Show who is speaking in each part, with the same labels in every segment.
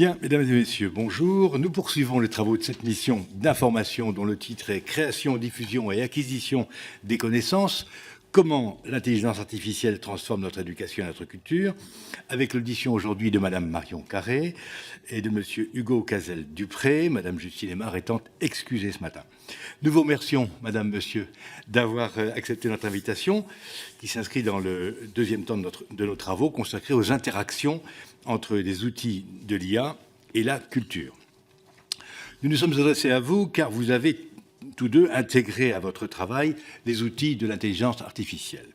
Speaker 1: Bien, mesdames et messieurs, bonjour. Nous poursuivons les travaux de cette mission d'information dont le titre est « Création, diffusion et acquisition des connaissances. Comment l'intelligence artificielle transforme notre éducation et notre culture ?» avec l'audition aujourd'hui de Madame Marion Carré et de Monsieur Hugo Cazel-Dupré, Madame Justine Aymar étant excusée ce matin. Nous vous remercions, Madame, Monsieur, d'avoir accepté notre invitation qui s'inscrit dans le deuxième temps de nos travaux consacrés aux interactions entre les outils de l'IA et la culture. Nous nous sommes adressés à vous car vous avez tous deux intégré à votre travail les outils de l'intelligence artificielle.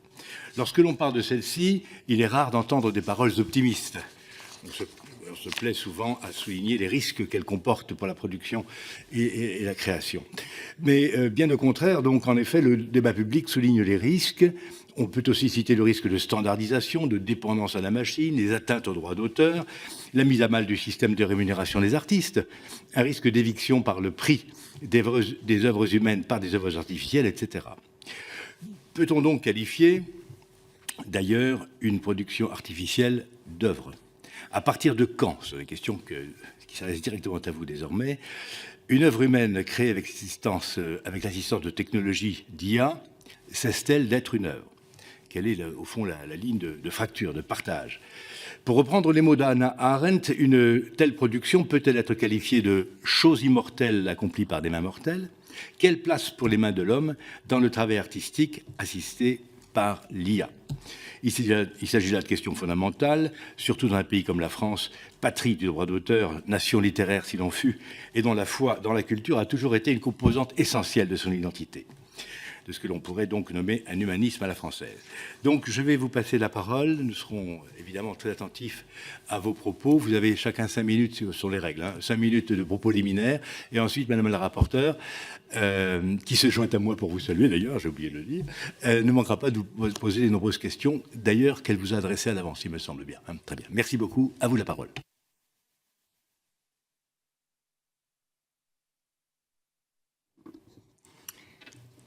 Speaker 1: Lorsque l'on parle de celle-ci, il est rare d'entendre des paroles optimistes. On se plaît souvent à souligner les risques qu'elle comporte pour la production et la création. Mais bien au contraire, donc en effet, le débat public souligne les risques. On peut aussi citer le risque de standardisation, de dépendance à la machine, les atteintes aux droits d'auteur, la mise à mal du système de rémunération des artistes, un risque d'éviction par le prix des œuvres humaines par des œuvres artificielles, etc. Peut-on donc qualifier, d'ailleurs, une production artificielle d'œuvre ? À partir de quand, c'est une question qui s'adresse directement à vous désormais, une œuvre humaine créée avec l'assistance de technologies d'IA cesse-t-elle d'être une œuvre ? Quelle est, au fond, la ligne de fracture, de partage ? Pour reprendre les mots d'Hannah Arendt, une telle production peut-elle être qualifiée de chose immortelle accomplie par des mains mortelles ? Quelle place pour les mains de l'homme dans le travail artistique assisté par l'IA ? Il s'agit là de questions fondamentales, surtout dans un pays comme la France, patrie du droit d'auteur, nation littéraire si l'on fut, et dont la foi dans la culture a toujours été une composante essentielle de son identité, de ce que l'on pourrait donc nommer un humanisme à la française. Donc je vais vous passer la parole, nous serons évidemment très attentifs à vos propos. Vous avez chacun 5 minutes sur les règles, 5 minutes de propos liminaires, et ensuite Madame la rapporteure, qui se joint à moi pour vous saluer d'ailleurs, j'ai oublié de le dire, ne manquera pas de vous poser de nombreuses questions, d'ailleurs qu'elle vous a adressées à l'avance, il me semble bien. Très bien, merci beaucoup, à vous la parole.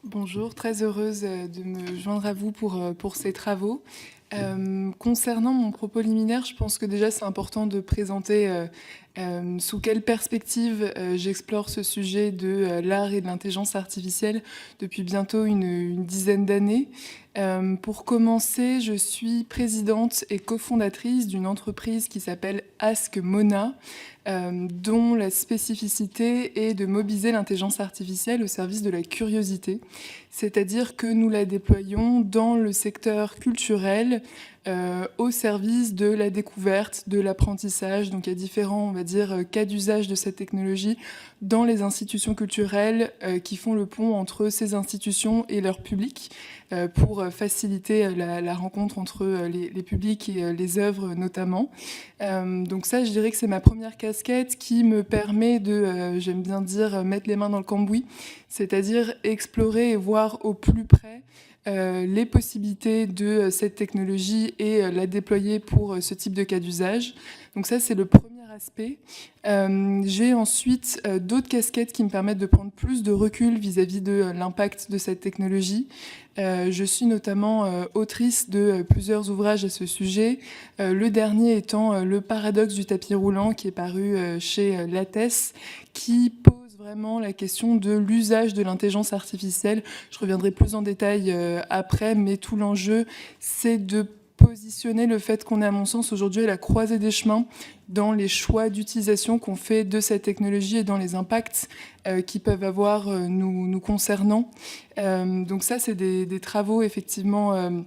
Speaker 2: Bonjour, très heureuse de me joindre à vous pour ces travaux. Concernant mon propos liminaire, je pense que déjà c'est important de présenter sous quelle perspective j'explore ce sujet de l'art et de l'intelligence artificielle depuis bientôt une dizaine d'années. Pour commencer, je suis présidente et cofondatrice d'une entreprise qui s'appelle Ask Mona, dont la spécificité est de mobiliser l'intelligence artificielle au service de la curiosité, c'est-à-dire que nous la déployons dans le secteur culturel, au service de la découverte, de l'apprentissage. Donc il y a différents, on va dire, cas d'usage de cette technologie dans les institutions culturelles qui font le pont entre ces institutions et leur public pour faciliter la rencontre entre les publics et les œuvres notamment. Donc ça, je dirais que c'est ma première casquette qui me permet de, j'aime bien dire, mettre les mains dans le cambouis, c'est-à-dire explorer et voir au plus près les possibilités de cette technologie et la déployer pour ce type de cas d'usage. Donc ça, c'est le premier aspect. J'ai ensuite d'autres casquettes qui me permettent de prendre plus de recul vis-à-vis de l'impact de cette technologie. Je suis notamment autrice de plusieurs ouvrages à ce sujet, le dernier étant Le paradoxe du tapis roulant, qui est paru chez Lattès, qui pose vraiment la question de l'usage de l'intelligence artificielle. Je reviendrai plus en détail après, mais tout l'enjeu, c'est de positionner le fait qu'on est, à mon sens, aujourd'hui à la croisée des chemins dans les choix d'utilisation qu'on fait de cette technologie et dans les impacts qu'ils peuvent avoir nous concernant. Donc ça, c'est des travaux effectivement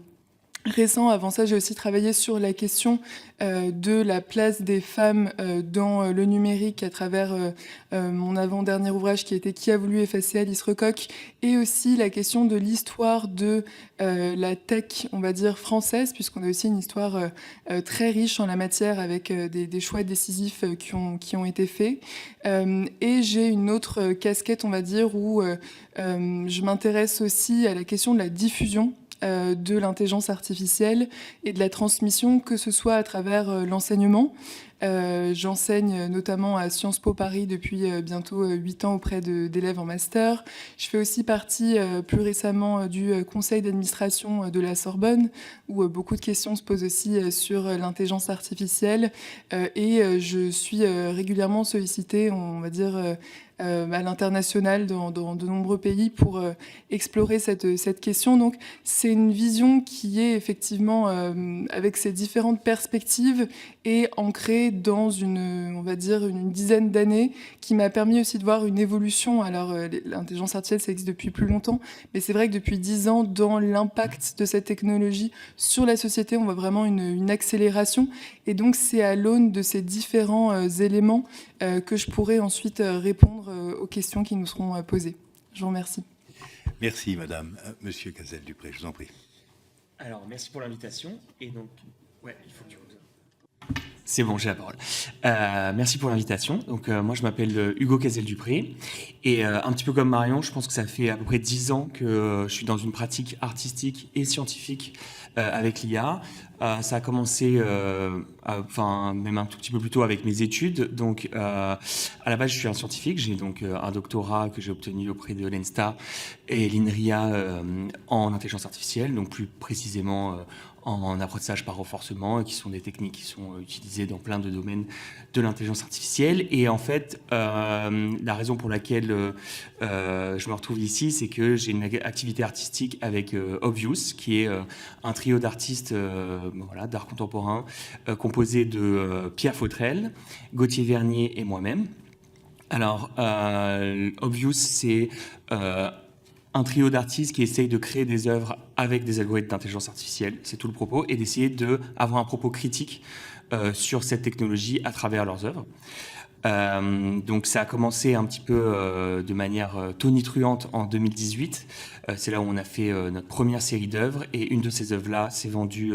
Speaker 2: récent. Avant ça, j'ai aussi travaillé sur la question de la place des femmes dans le numérique à travers mon avant-dernier ouvrage qui était Qui a voulu effacer Alice Recoq, et aussi la question de l'histoire de la tech, on va dire, française, puisqu'on a aussi une histoire très riche en la matière avec des choix décisifs qui ont été faits. Et j'ai une autre casquette, on va dire, où je m'intéresse aussi à la question de la diffusion de l'intelligence artificielle et de la transmission, que ce soit à travers l'enseignement, J'enseigne notamment à Sciences Po Paris depuis bientôt 8 ans auprès d'élèves en master. Je fais aussi partie plus récemment du conseil d'administration de la Sorbonne, où beaucoup de questions se posent aussi sur l'intelligence artificielle. Et je suis régulièrement sollicitée, on va dire, à l'international dans de nombreux pays pour explorer cette question. Donc c'est une vision qui est effectivement avec ses différentes perspectives et ancrée dans on va dire, une dizaine d'années, qui m'a permis aussi de voir une évolution. Alors l'intelligence artificielle, ça existe depuis plus longtemps, mais c'est vrai que depuis 10 ans, dans l'impact de cette technologie sur la société, on voit vraiment une accélération. Et donc c'est à l'aune de ces différents éléments que je pourrai ensuite répondre aux questions qui nous seront posées. Je vous remercie.
Speaker 1: Merci, madame. Monsieur Cazel-Dupré, je vous en prie.
Speaker 3: Alors, merci pour l'invitation. Et donc, ouais, il faut que tu... C'est bon, j'ai la parole. Merci pour l'invitation. Donc, moi, je m'appelle Hugo Cazel-Dupré. Et un petit peu comme Marion, je pense que ça fait à peu près 10 ans que je suis dans une pratique artistique et scientifique avec l'IA. Ça a commencé, même un tout petit peu plus tôt avec mes études. Donc, à la base, je suis un scientifique. J'ai donc un doctorat que j'ai obtenu auprès de l'ENSTA et l'INRIA en intelligence artificielle, donc plus précisément en apprentissage par renforcement, qui sont des techniques qui sont utilisées dans plein de domaines de l'intelligence artificielle. Et en fait, la raison pour laquelle je me retrouve ici, c'est que j'ai une activité artistique avec Obvious, qui est un trio d'artistes d'art contemporain composé de Pierre Fautrel, Gauthier Vernier et moi-même. Alors, Obvious, c'est un trio d'artistes qui essayent de créer des œuvres avec des algorithmes d'intelligence artificielle, c'est tout le propos, et d'essayer d'avoir un propos critique sur cette technologie à travers leurs œuvres. Donc ça a commencé un petit peu de manière tonitruante en 2018. C'est là où on a fait notre première série d'œuvres, et une de ces œuvres-là s'est vendue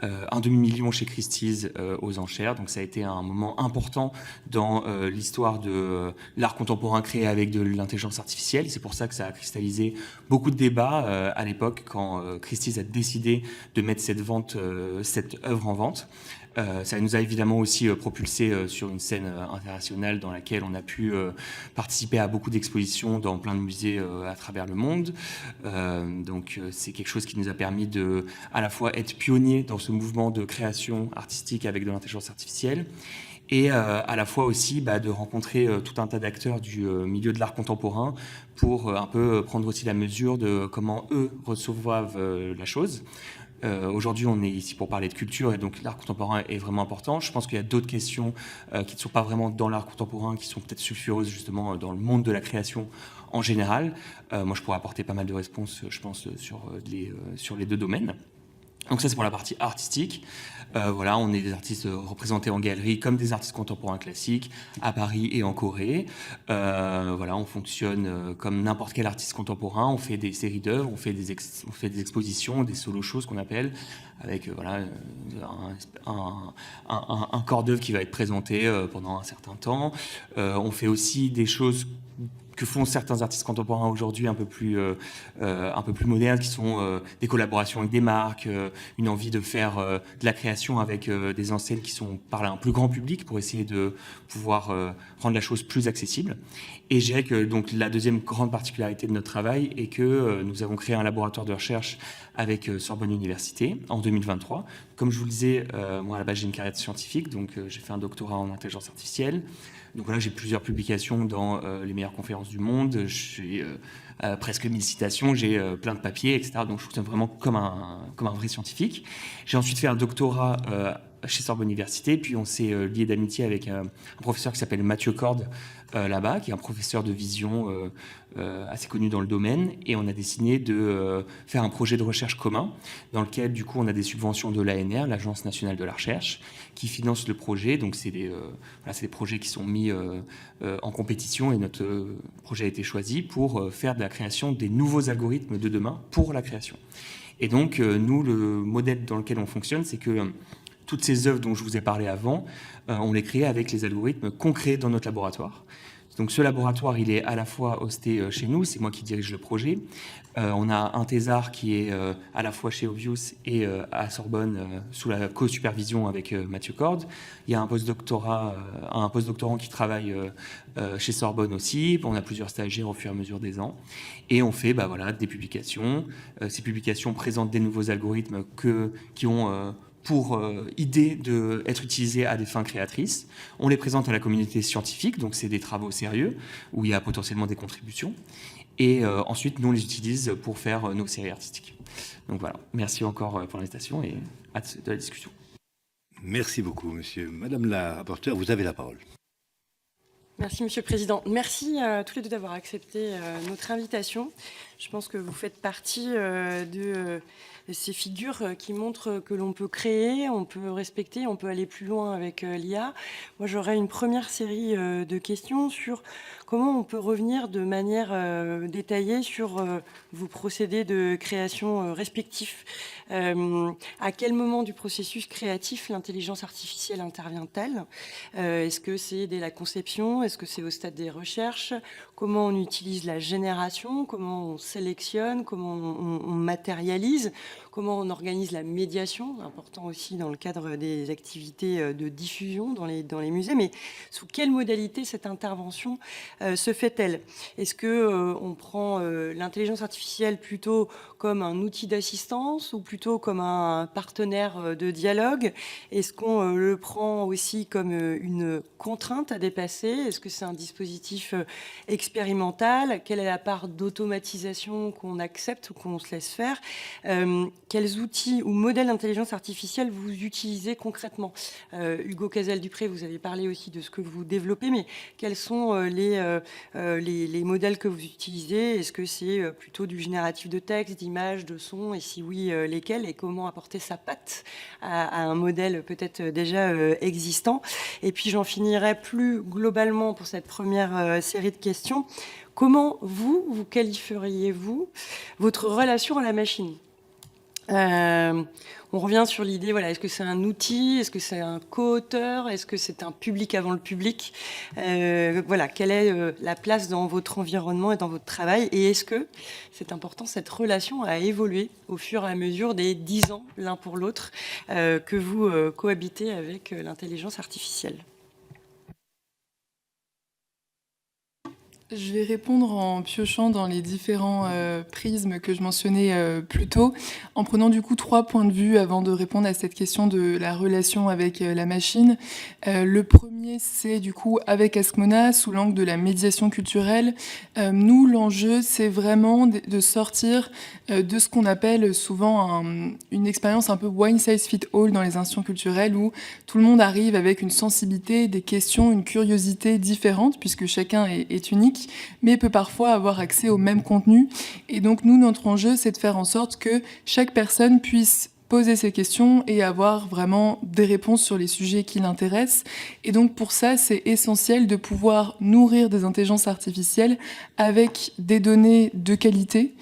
Speaker 3: un demi-million chez Christie's aux enchères. Donc ça a été un moment important dans l'histoire de l'art contemporain créé avec de l'intelligence artificielle. C'est pour ça que ça a cristallisé beaucoup de débats à l'époque quand Christie's a décidé de mettre cette œuvre en vente. Ça nous a évidemment aussi propulsé sur une scène internationale dans laquelle on a pu participer à beaucoup d'expositions dans plein de musées à travers le monde. Donc c'est quelque chose qui nous a permis de à la fois être pionniers dans ce mouvement de création artistique avec de l'intelligence artificielle, et à la fois aussi de rencontrer tout un tas d'acteurs du milieu de l'art contemporain pour un peu prendre aussi la mesure de comment eux reçoivent la chose. Aujourd'hui, on est ici pour parler de culture, et donc l'art contemporain est vraiment important. Je pense qu'il y a d'autres questions qui ne sont pas vraiment dans l'art contemporain, qui sont peut-être sulfureuses justement dans le monde de la création en général. Moi, je pourrais apporter pas mal de réponses, je pense, sur les deux domaines. Donc ça, c'est pour la partie artistique. On est des artistes représentés en galerie comme des artistes contemporains classiques à Paris et en Corée. On fonctionne comme n'importe quel artiste contemporain. On fait des séries d'œuvres, on fait des expositions, des solo-shows, ce qu'on appelle, avec un corps d'œuvre qui va être présenté pendant un certain temps. On fait aussi des choses que font certains artistes contemporains aujourd'hui un peu plus modernes, qui sont des collaborations avec des marques, une envie de faire de la création avec des enseignes qui sont par là un plus grand public pour essayer de pouvoir rendre la chose plus accessible. Et je dirais que donc, la deuxième grande particularité de notre travail est que nous avons créé un laboratoire de recherche avec Sorbonne Université en 2023. Comme je vous le disais, moi à la base j'ai une carrière scientifique, donc j'ai fait un doctorat en intelligence artificielle. Donc voilà, j'ai plusieurs publications dans les meilleures conférences du monde, j'ai presque 1000 citations, j'ai plein de papiers, etc. Donc je fonctionne vraiment comme un vrai scientifique. J'ai ensuite fait un doctorat chez Sorbonne Université, puis on s'est lié d'amitié avec un professeur qui s'appelle Mathieu Corde là-bas, qui est un professeur de vision assez connu dans le domaine, et on a décidé de faire un projet de recherche commun dans lequel du coup on a des subventions de l'ANR, l'Agence nationale de la recherche, qui finance le projet. Donc c'est des projets qui sont mis en compétition, et notre projet a été choisi pour faire de la création des nouveaux algorithmes de demain pour la création. Et donc nous, le modèle dans lequel on fonctionne, c'est que toutes ces œuvres dont je vous ai parlé avant, on les crée avec les algorithmes qu'on crée dans notre laboratoire. Donc ce laboratoire, il est à la fois hosté chez nous, c'est moi qui dirige le projet. On a un thésard qui est à la fois chez Obvious et à Sorbonne sous la co-supervision avec Mathieu Corde. Il y a un postdoctorant qui travaille chez Sorbonne aussi. On a plusieurs stagiaires au fur et à mesure des ans. Et on fait des publications. Ces publications présentent des nouveaux algorithmes qui ont pour idée d'être utilisés à des fins créatrices. On les présente à la communauté scientifique, donc c'est des travaux sérieux où il y a potentiellement des contributions. Et ensuite, nous, on les utilise pour faire nos séries artistiques. Donc voilà, merci encore pour l'invitation et hâte de la discussion.
Speaker 1: Merci beaucoup, monsieur. Madame la rapporteure, vous avez la parole.
Speaker 4: Merci, Monsieur le Président. Merci à tous les deux d'avoir accepté notre invitation. Je pense que vous faites partie de ces figures qui montrent que l'on peut créer, on peut respecter, on peut aller plus loin avec l'IA. Moi, j'aurais une première série de questions sur comment on peut revenir de manière détaillée sur vos procédés de création respectifs. À quel moment du processus créatif l'intelligence artificielle intervient-elle? Est-ce que c'est dès la conception? Est-ce que c'est au stade des recherches? Comment on utilise la génération? Comment on sélectionne? Comment on matérialise? Comment on organise la médiation? Important aussi dans le cadre des activités de diffusion dans les musées. Mais sous quelle modalité cette intervention se fait-elle? Est-ce que on prend l'intelligence artificielle plutôt comme un outil d'assistance ou plutôt comme un partenaire de dialogue? Est-ce qu'on le prend aussi comme une contrainte à dépasser? Est-ce que c'est un dispositif expérimental? Quelle est la part d'automatisation qu'on accepte ou qu'on se laisse faire? Quels outils ou modèles d'intelligence artificielle vous utilisez concrètement? Hugo Casal-Dupré, vous avez parlé aussi de ce que vous développez, mais quels sont les modèles que vous utilisez? Est-ce que c'est plutôt du génératif de texte, d'images, de sons? Et si oui, lesquels? Et comment apporter sa patte à un modèle peut-être déjà existant? Et puis j'en finirai plus globalement pour cette première série de questions. Comment vous qualifieriez-vous votre relation à la machine? On revient sur l'idée, est-ce que c'est un outil? Est-ce que c'est un co-auteur? Est-ce que c'est un public avant le public? Quelle est la place dans votre environnement et dans votre travail? Et est-ce que c'est important, cette relation a évolué au fur et à mesure des 10 ans l'un pour l'autre que vous cohabitez avec l'intelligence artificielle?
Speaker 2: Je vais répondre en piochant dans les différents prismes que je mentionnais plus tôt, en prenant du coup 3 points de vue avant de répondre à cette question de la relation avec la machine. Le premier, c'est du coup avec Askmona, sous l'angle de la médiation culturelle. Nous, l'enjeu, c'est vraiment de sortir de ce qu'on appelle souvent une expérience un peu one size fit all dans les institutions culturelles, où tout le monde arrive avec une sensibilité, des questions, une curiosité différente, puisque chacun est unique, mais peut parfois avoir accès au même contenu. Et donc nous, notre enjeu, c'est de faire en sorte que chaque personne puisse poser ses questions et avoir vraiment des réponses sur les sujets qui l'intéressent. Et donc pour ça, c'est essentiel de pouvoir nourrir des intelligences artificielles avec des données de qualité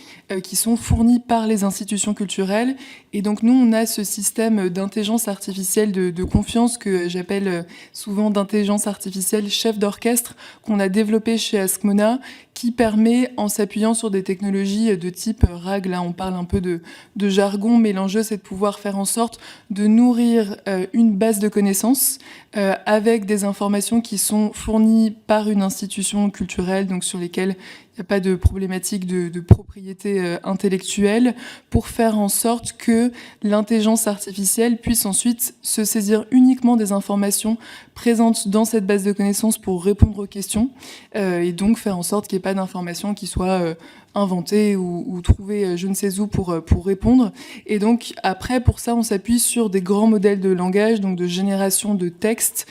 Speaker 2: qui sont fournies par les institutions culturelles. Et donc nous, on a ce système d'intelligence artificielle de confiance que j'appelle souvent d'intelligence artificielle chef d'orchestre qu'on a développé chez Askmona, qui permet, en s'appuyant sur des technologies de type RAG, là on parle un peu de jargon, mais l'enjeu c'est de pouvoir faire en sorte de nourrir une base de connaissances avec des informations qui sont fournies par une institution culturelle, donc sur lesquelles il n'y a pas de problématique de propriété intellectuelle, pour faire en sorte que l'intelligence artificielle puisse ensuite se saisir uniquement des informations présentes dans cette base de connaissances pour répondre aux questions, et donc faire en sorte qu'il n'y ait pas d'informations qui soient inventées ou trouvées je ne sais où pour répondre. Et donc après, pour ça, on s'appuie sur des grands modèles de langage, donc de génération de textes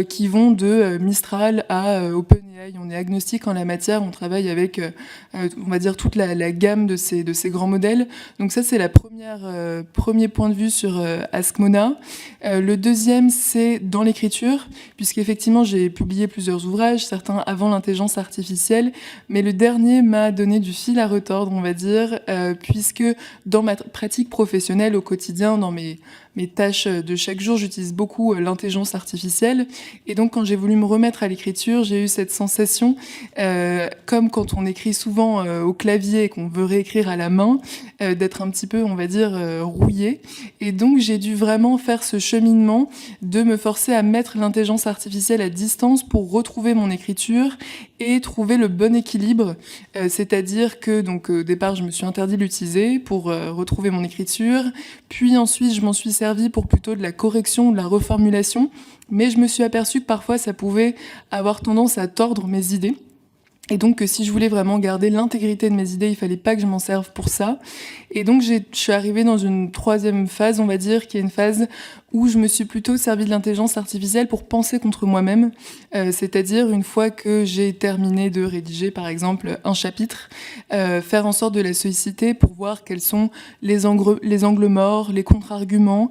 Speaker 2: qui vont de Mistral à OpenAI. On est agnostique en la matière, on travaille avec, on va dire, toute la gamme de ces grands modèles. Donc ça, c'est la premier point de vue sur Askmona. Le deuxième, c'est dans l'écriture, puisqu'effectivement, j'ai publié plusieurs ouvrages, certains avant l'intelligence artificielle, mais le dernier m'a donné du fil à retordre, on va dire, puisque dans ma pratique professionnelle au quotidien, dans mes tâches de chaque jour, j'utilise beaucoup l'intelligence artificielle. Et donc, quand j'ai voulu me remettre à l'écriture, j'ai eu cette sensation, comme quand on écrit souvent au clavier et qu'on veut réécrire à la main, d'être un petit peu, on va dire, rouillé. Et donc, j'ai dû vraiment faire ce cheminement de me forcer à mettre l'intelligence artificielle à distance pour retrouver mon écriture et trouver le bon équilibre. C'est-à-dire que, donc, au départ, je me suis interdit de l'utiliser pour retrouver mon écriture. Puis ensuite, je m'en suis servi pour plutôt de la correction, de la reformulation. Mais je me suis aperçue que parfois, ça pouvait avoir tendance à tordre mes idées. Et donc, que si je voulais vraiment garder l'intégrité de mes idées, il fallait pas que je m'en serve pour ça. Et donc, je suis arrivée dans une troisième phase, on va dire, qui est une phase où je me suis plutôt servi de l'intelligence artificielle pour penser contre moi-même. C'est-à-dire, une fois que j'ai terminé de rédiger, par exemple, un chapitre, faire en sorte de la solliciter pour voir quels sont les angles morts, les contre-arguments,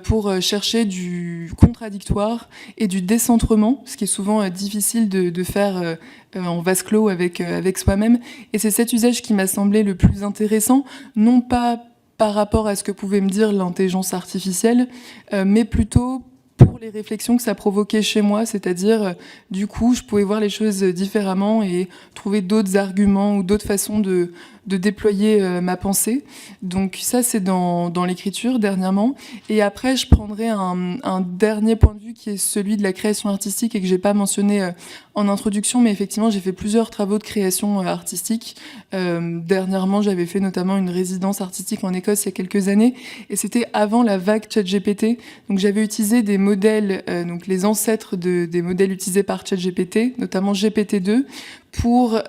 Speaker 2: pour chercher du contradictoire et du décentrement, ce qui est souvent difficile de faire en vase clos avec soi-même. Et c'est cet usage qui m'a semblé le plus intéressant, non pas par rapport à ce que pouvait me dire l'intelligence artificielle, mais plutôt pour les réflexions que ça provoquait chez moi, c'est-à-dire, du coup, je pouvais voir les choses différemment et trouver d'autres arguments ou d'autres façons de déployer ma pensée. Donc ça, c'est dans l'écriture, dernièrement. Et après, je prendrai un dernier point de vue qui est celui de la création artistique et que j'ai pas mentionné en introduction, mais effectivement, j'ai fait plusieurs travaux de création artistique. Dernièrement, j'avais fait notamment une résidence artistique en Écosse il y a quelques années, et c'était avant la vague ChatGPT. Donc j'avais utilisé des modèles, donc les ancêtres des modèles utilisés par ChatGPT, notamment GPT-2, pour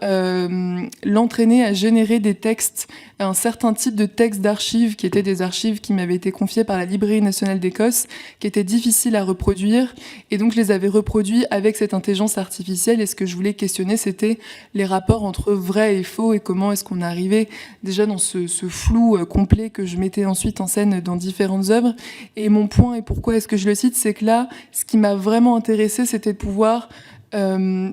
Speaker 2: l'entraîner à générer des textes, un certain type de textes d'archives qui étaient des archives qui m'avaient été confiées par la Librairie nationale d'Écosse, qui étaient difficiles à reproduire. Et donc, je les avais reproduits avec cette intelligence artificielle. Et ce que je voulais questionner, c'était les rapports entre vrai et faux et comment est-ce qu'on arrivait déjà dans ce flou complet que je mettais ensuite en scène dans différentes œuvres. Et mon point, et pourquoi est-ce que je le cite, c'est que là, ce qui m'a vraiment intéressé, c'était de pouvoir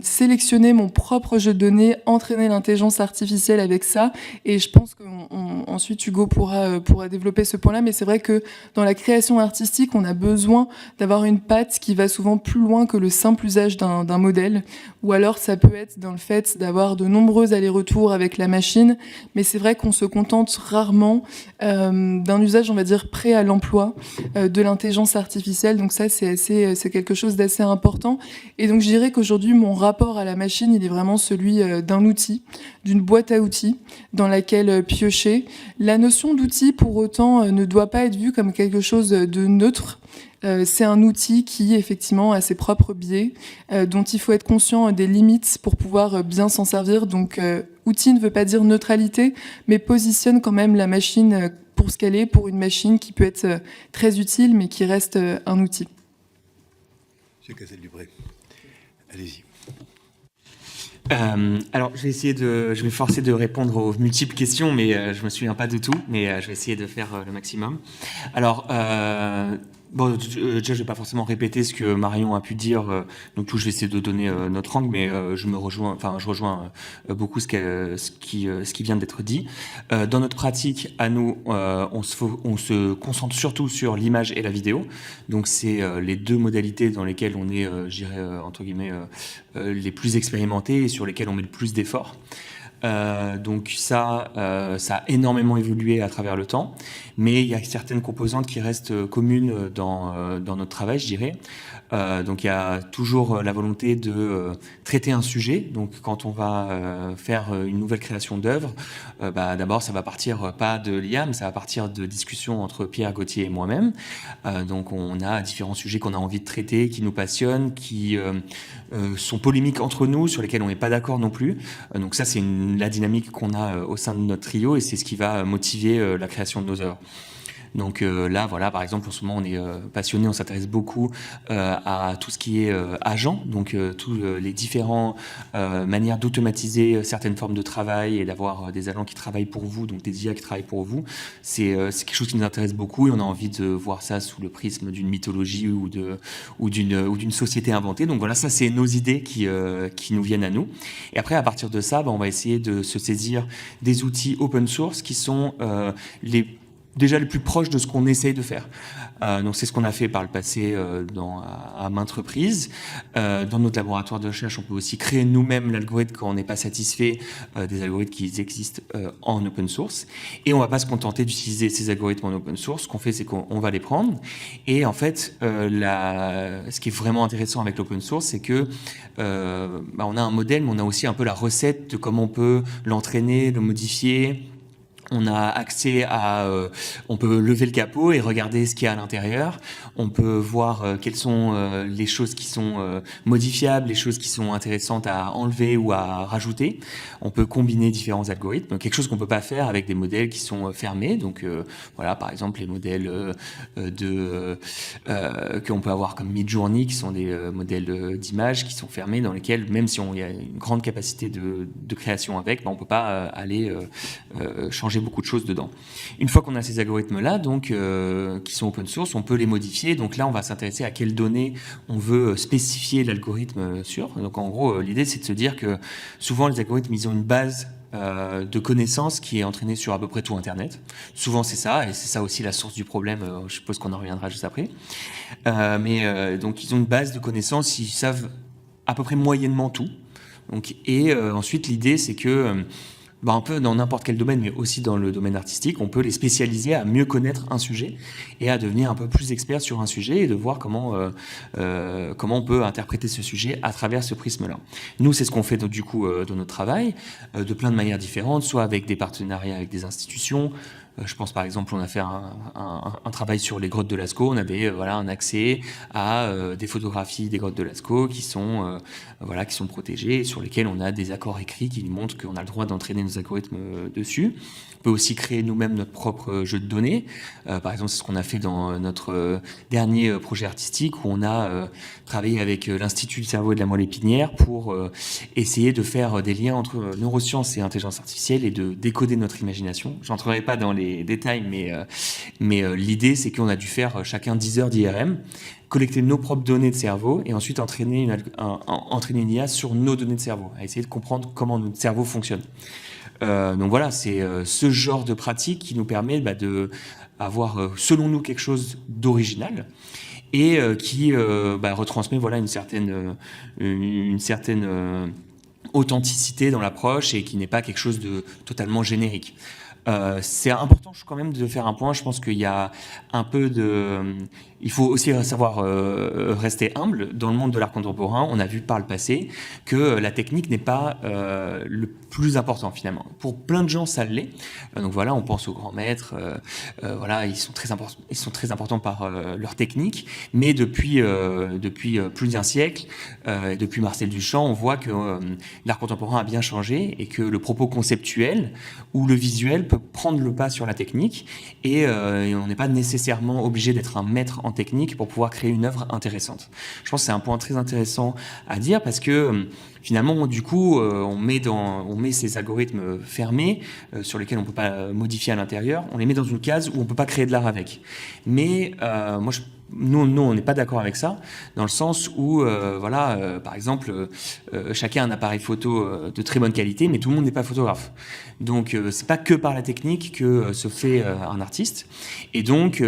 Speaker 2: sélectionner mon propre jeu de données, entraîner l'intelligence artificielle avec ça. Et je pense qu'ensuite Hugo pourra développer ce point-là. Mais c'est vrai que dans la création artistique, on a besoin d'avoir une patte qui va souvent plus loin que le simple usage d'un modèle. Ou alors ça peut être dans le fait d'avoir de nombreux allers-retours avec la machine. Mais c'est vrai qu'on se contente rarement d'un usage, on va dire, prêt à l'emploi de l'intelligence artificielle. Donc ça, c'est quelque chose d'assez important. Et donc je dirais qu'aujourd'hui, mon rapport à la machine, il est vraiment celui d'un outil, d'une boîte à outils dans laquelle piocher. La notion d'outil, pour autant, ne doit pas être vue comme quelque chose de neutre. C'est un outil qui, effectivement, a ses propres biais, dont il faut être conscient des limites pour pouvoir bien s'en servir. Donc, outil ne veut pas dire neutralité, mais positionne quand même la machine pour ce qu'elle est, pour une machine qui peut être très utile, mais qui reste un outil.
Speaker 1: Monsieur Cazel-Dupré, allez-y.
Speaker 3: Alors, je vais forcer de répondre aux multiples questions, mais je me souviens pas de tout, mais je vais essayer de faire le maximum. Alors, bon, déjà, je vais pas forcément répéter ce que Marion a pu dire, donc tout, je vais essayer de donner notre angle, mais je rejoins beaucoup ce qui vient d'être dit. Dans notre pratique, à nous, on se concentre surtout sur l'image et la vidéo, donc c'est les deux modalités dans lesquelles on est, je dirais, entre guillemets, les plus expérimentés et sur lesquels on met le plus d'efforts. Donc ça a énormément évolué à travers le temps, mais il y a certaines composantes qui restent communes dans notre travail, je dirais. Donc il y a toujours la volonté de traiter un sujet. Donc quand on va faire une nouvelle création d'œuvre, d'abord ça va partir pas de l'IA, mais ça va partir de discussions entre Pierre Gauthier et moi-même. Donc on a différents sujets qu'on a envie de traiter, qui nous passionnent, qui sont polémiques entre nous, sur lesquels on n'est pas d'accord non plus. Donc ça c'est la dynamique qu'on a au sein de notre trio et c'est ce qui va motiver la création de nos œuvres. Donc là, voilà, par exemple, en ce moment, on est passionné, on s'intéresse beaucoup à tout ce qui est agent, donc tous les différentes manières d'automatiser certaines formes de travail et d'avoir des agents qui travaillent pour vous, donc des IA qui travaillent pour vous. C'est quelque chose qui nous intéresse beaucoup et on a envie de voir ça sous le prisme d'une mythologie ou d'une société inventée. Donc voilà, ça, c'est nos idées qui nous viennent à nous. Et après, à partir de ça, on va essayer de se saisir des outils open source qui sont déjà les plus proches de ce qu'on essaye de faire. Donc c'est ce qu'on a fait par le passé à maintes reprises. Dans notre laboratoire de recherche, on peut aussi créer nous-mêmes l'algorithme quand on n'est pas satisfait des algorithmes qui existent en open source. Et on ne va pas se contenter d'utiliser ces algorithmes en open source. Ce qu'on fait, c'est qu'on va les prendre. Et en fait, ce qui est vraiment intéressant avec l'open source, c'est que on a un modèle, mais on a aussi un peu la recette de comment on peut l'entraîner, le modifier. On a accès on peut lever le capot et regarder ce qu'il y a à l'intérieur. On peut voir quelles sont les choses qui sont modifiables, les choses qui sont intéressantes à enlever ou à rajouter. On peut combiner différents algorithmes, quelque chose qu'on peut pas faire avec des modèles qui sont fermés. Donc voilà, par exemple les modèles qu'on peut avoir comme Midjourney, qui sont des modèles d'images qui sont fermés, dans lesquels même si il y a une grande capacité de création avec, on peut pas aller changer beaucoup de choses dedans. Une fois qu'on a ces algorithmes-là, donc qui sont open source, on peut les modifier. Donc là, on va s'intéresser à quelles données on veut spécifier l'algorithme sur. Donc en gros, l'idée, c'est de se dire que souvent, les algorithmes, ils ont une base de connaissances qui est entraînée sur à peu près tout Internet. Souvent, c'est ça, et c'est ça aussi la source du problème. Je suppose qu'on en reviendra juste après. Donc, ils ont une base de connaissances, ils savent à peu près moyennement tout. Donc, ensuite, l'idée, c'est que un peu dans n'importe quel domaine, mais aussi dans le domaine artistique, on peut les spécialiser à mieux connaître un sujet et à devenir un peu plus expert sur un sujet et de voir comment on peut interpréter ce sujet à travers ce prisme-là. Nous, c'est ce qu'on fait du coup dans notre travail, de plein de manières différentes, soit avec des partenariats avec des institutions. Je pense par exemple, on a fait un travail sur les grottes de Lascaux. On avait un accès à des photographies des grottes de Lascaux qui sont protégées, et sur lesquelles on a des accords écrits qui nous montrent qu'on a le droit d'entraîner nos algorithmes dessus. On peut aussi créer nous-mêmes notre propre jeu de données. Par exemple, c'est ce qu'on a fait dans notre dernier projet artistique où on a travaillé avec l'Institut du cerveau et de la moelle épinière pour essayer de faire des liens entre neurosciences et intelligence artificielle et de décoder notre imagination. J'entrerai pas dans les détails, mais l'idée, c'est qu'on a dû faire chacun 10 heures d'IRM, collecter nos propres données de cerveau et ensuite entraîner une IA sur nos données de cerveau, à essayer de comprendre comment notre cerveau fonctionne. Donc voilà, c'est ce genre de pratique qui nous permet de avoir, selon nous, quelque chose d'original et qui retransmet une certaine authenticité dans l'approche et qui n'est pas quelque chose de totalement générique. C'est important quand même de faire un point. Je pense qu'il y a un peu il faut aussi savoir rester humble. Dans le monde de l'art contemporain, on a vu par le passé que la technique n'est pas le plus important finalement. Pour plein de gens, ça l'est. Donc voilà, on pense aux grands maîtres. Ils sont très importants par leur technique. Mais depuis plus d'un siècle, depuis Marcel Duchamp, on voit que l'art contemporain a bien changé et que le propos conceptuel ou le visuel peut prendre le pas sur la technique et on n'est pas nécessairement obligé d'être un maître en technique pour pouvoir créer une œuvre intéressante. Je pense que c'est un point très intéressant à dire parce que finalement, du coup, on met ces algorithmes fermés sur lesquels on ne peut pas modifier à l'intérieur, on les met dans une case où on ne peut pas créer de l'art avec. Mais nous, on n'est pas d'accord avec ça, dans le sens où, par exemple, chacun a un appareil photo de très bonne qualité, mais tout le monde n'est pas photographe. Donc, c'est pas que par la technique que se fait un artiste. Et donc,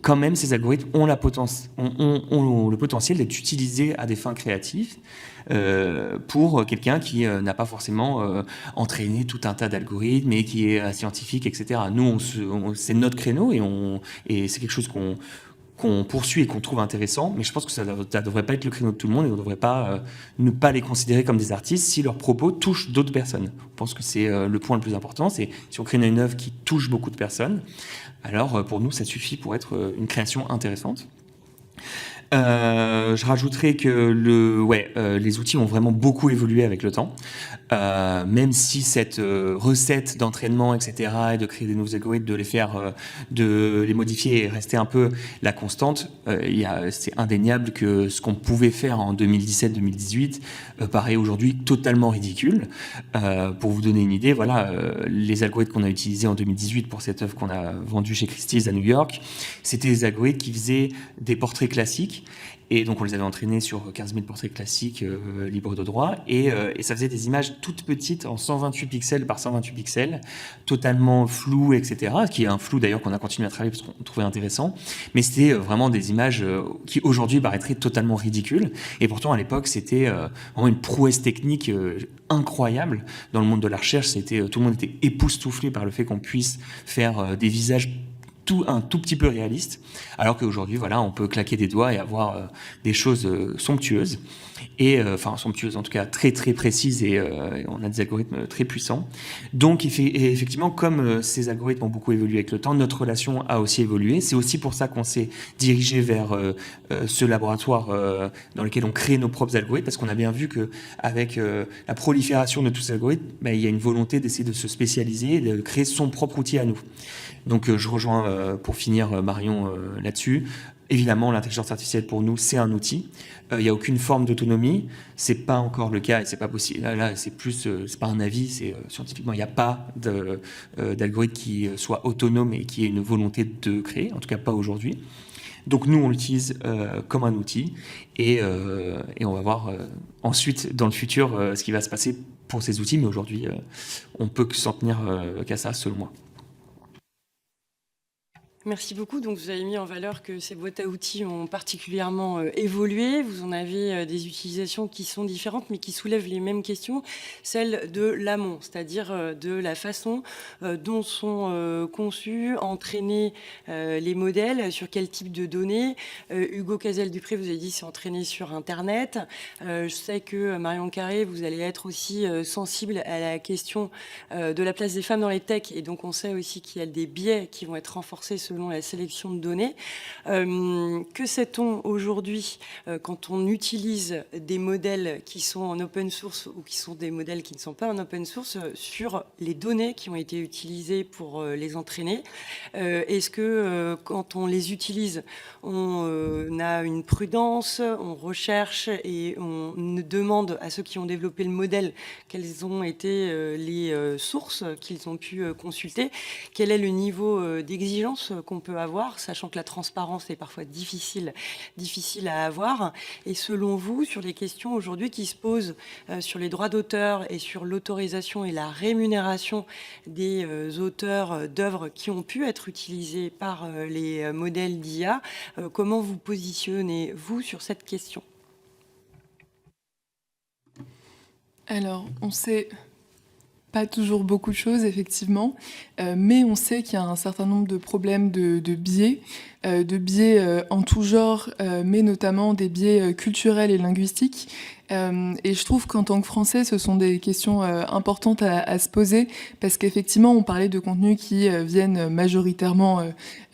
Speaker 3: quand même, ces algorithmes ont le potentiel d'être utilisés à des fins créatives. Pour quelqu'un qui n'a pas forcément entraîné tout un tas d'algorithmes et qui est scientifique, etc. Nous, c'est notre créneau et c'est quelque chose qu'on poursuit et qu'on trouve intéressant, mais je pense que ça ne devrait pas être le créneau de tout le monde et on ne devrait pas ne pas les considérer comme des artistes si leurs propos touchent d'autres personnes. Je pense que c'est le point le plus important, c'est si on crée une œuvre qui touche beaucoup de personnes, alors pour nous, ça suffit pour être une création intéressante. Je rajouterais que les outils ont vraiment beaucoup évolué avec le temps. Même si cette recette d'entraînement, etc., et de créer des nouveaux algorithmes, de les modifier et rester un peu la constante, c'est indéniable que ce qu'on pouvait faire en 2017-2018 paraît aujourd'hui totalement ridicule. Pour vous donner une idée, voilà, les algorithmes qu'on a utilisés en 2018 pour cette œuvre qu'on a vendue chez Christie's à New York, c'était des algorithmes qui faisaient des portraits classiques. Et donc, on les avait entraînés sur 15 000 portraits classiques libres de droit. Et ça faisait des images toutes petites en 128 pixels par 128 pixels, totalement floues, etc. Qui est un flou d'ailleurs qu'on a continué à travailler parce qu'on trouvait intéressant. Mais c'était vraiment des images qui aujourd'hui paraîtraient totalement ridicules. Et pourtant, à l'époque, c'était vraiment une prouesse technique incroyable. Dans le monde de la recherche, tout le monde était époustouflé par le fait qu'on puisse faire des visages un tout petit peu réaliste, alors qu'aujourd'hui, voilà, on peut claquer des doigts et avoir des choses somptueuses, somptueuses en tout cas très très précises, et on a des algorithmes très puissants. Donc effectivement, comme ces algorithmes ont beaucoup évolué avec le temps, notre relation a aussi évolué. C'est aussi pour ça qu'on s'est dirigé vers ce laboratoire dans lequel on crée nos propres algorithmes, parce qu'on a bien vu qu'avec la prolifération de tous ces algorithmes, il y a une volonté d'essayer de se spécialiser et de créer son propre outil à nous. Donc je rejoins pour finir Marion là-dessus. Évidemment, l'intelligence artificielle pour nous, c'est un outil. Il n'y a aucune forme d'autonomie. C'est pas encore le cas et c'est pas possible. Là, c'est plus, c'est pas un avis. C'est scientifiquement, il n'y a pas d'algorithme qui soit autonome et qui ait une volonté de créer. En tout cas, pas aujourd'hui. Donc nous, on l'utilise comme un outil et on va voir ensuite dans le futur ce qui va se passer pour ces outils. Mais aujourd'hui, on peut que s'en tenir qu'à ça, selon moi.
Speaker 4: Merci beaucoup. Donc, vous avez mis en valeur que ces boîtes à outils ont particulièrement évolué. Vous en avez des utilisations qui sont différentes, mais qui soulèvent les mêmes questions, celle de l'amont, c'est-à-dire de la façon dont sont conçus, entraînés les modèles, sur quel type de données. Hugo Cazel-Dupré, vous avez dit c'est entraîné sur Internet. Je sais que Marion Carré, vous allez être aussi sensible à la question de la place des femmes dans les techs, et donc on sait aussi qu'il y a des biais qui vont être renforcés selon la sélection de données. Que sait-on aujourd'hui quand on utilise des modèles qui sont en open source ou qui sont des modèles qui ne sont pas en open source sur les données qui ont été utilisées pour les entraîner? Est-ce que quand on les utilise, on a une prudence, on recherche et on demande à ceux qui ont développé le modèle quelles ont été les sources qu'ils ont pu consulter? Quel est le niveau d'exigence qu'on peut avoir, sachant que la transparence est parfois difficile à avoir? Et selon vous, sur les questions aujourd'hui qui se posent sur les droits d'auteur et sur l'autorisation et la rémunération des auteurs d'œuvres qui ont pu être utilisées par les modèles d'IA, comment vous positionnez-vous sur cette question?
Speaker 2: Alors, on sait pas toujours beaucoup de choses, effectivement, mais on sait qu'il y a un certain nombre de problèmes de biais en tout genre, mais notamment des biais culturels et linguistiques. Et je trouve qu'en tant que Français, ce sont des questions importantes à se poser, parce qu'effectivement, on parlait de contenus qui viennent majoritairement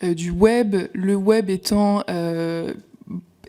Speaker 2: du web, le web étant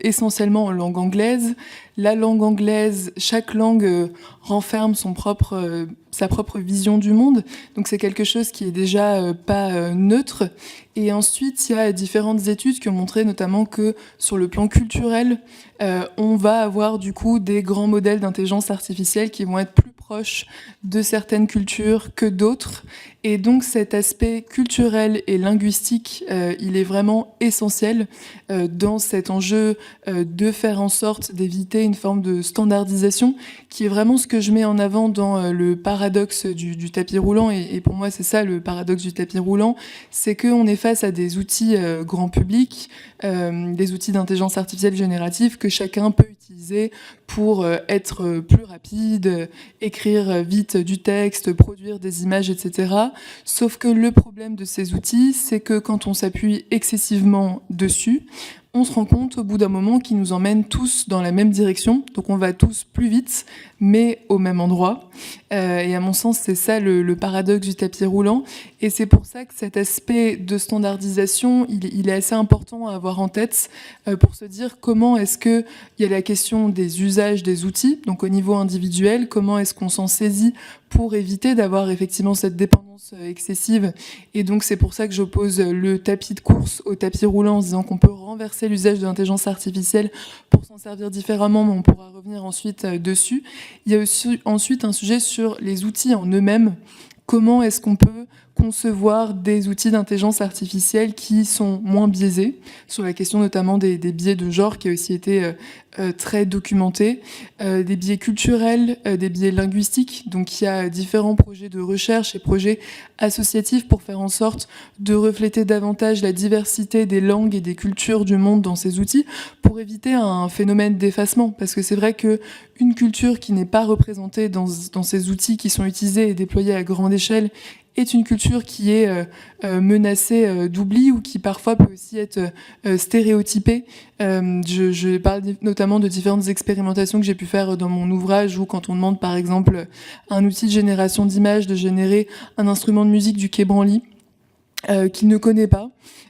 Speaker 2: essentiellement en langue anglaise. La langue anglaise, chaque langue renferme sa propre vision du monde. Donc c'est quelque chose qui est déjà pas neutre. Et ensuite, il y a différentes études qui ont montré notamment que sur le plan culturel, on va avoir du coup des grands modèles d'intelligence artificielle qui vont être plus proches de certaines cultures que d'autres. Et donc cet aspect culturel et linguistique, il est vraiment essentiel dans cet enjeu de faire en sorte d'éviter une forme de standardisation, qui est vraiment ce que je mets en avant dans le paradoxe du tapis roulant. Et pour moi, c'est ça le paradoxe du tapis roulant, c'est qu'on est face à des outils grand public, des outils d'intelligence artificielle générative que chacun peut utiliser pour être plus rapide, écrire vite du texte, produire des images, etc. Sauf que le problème de ces outils, c'est que quand on s'appuie excessivement dessus, on se rend compte au bout d'un moment qu'ils nous emmènent tous dans la même direction. Donc on va tous plus vite, mais au même endroit. Et à mon sens, c'est ça le paradoxe du tapis roulant. Et c'est pour ça que cet aspect de standardisation, il est assez important à avoir en tête pour se dire comment est-ce qu'il y a la question des usages des outils, donc au niveau individuel, comment est-ce qu'on s'en saisit pour éviter d'avoir effectivement cette dépendance excessive. Et donc c'est pour ça que j'oppose le tapis de course au tapis roulant en disant qu'on peut renverser l'usage de l'intelligence artificielle pour s'en servir différemment, mais on pourra revenir ensuite dessus. Il y a aussi ensuite un sujet sur les outils en eux-mêmes. Comment est-ce qu'on peut concevoir des outils d'intelligence artificielle qui sont moins biaisés, sur la question notamment des biais de genre qui a aussi été très documenté, des biais culturels, des biais linguistiques. Donc il y a différents projets de recherche et projets associatifs pour faire en sorte de refléter davantage la diversité des langues et des cultures du monde dans ces outils, pour éviter un phénomène d'effacement. Parce que c'est vrai qu'une culture qui n'est pas représentée dans ces outils qui sont utilisés et déployés à grande échelle est une culture qui est menacée d'oubli ou qui parfois peut aussi être stéréotypée. Je parle notamment de différentes expérimentations que j'ai pu faire dans mon ouvrage où quand on demande par exemple à un outil de génération d'images de générer un instrument de musique du Quai Branly qu'il ne connaît pas,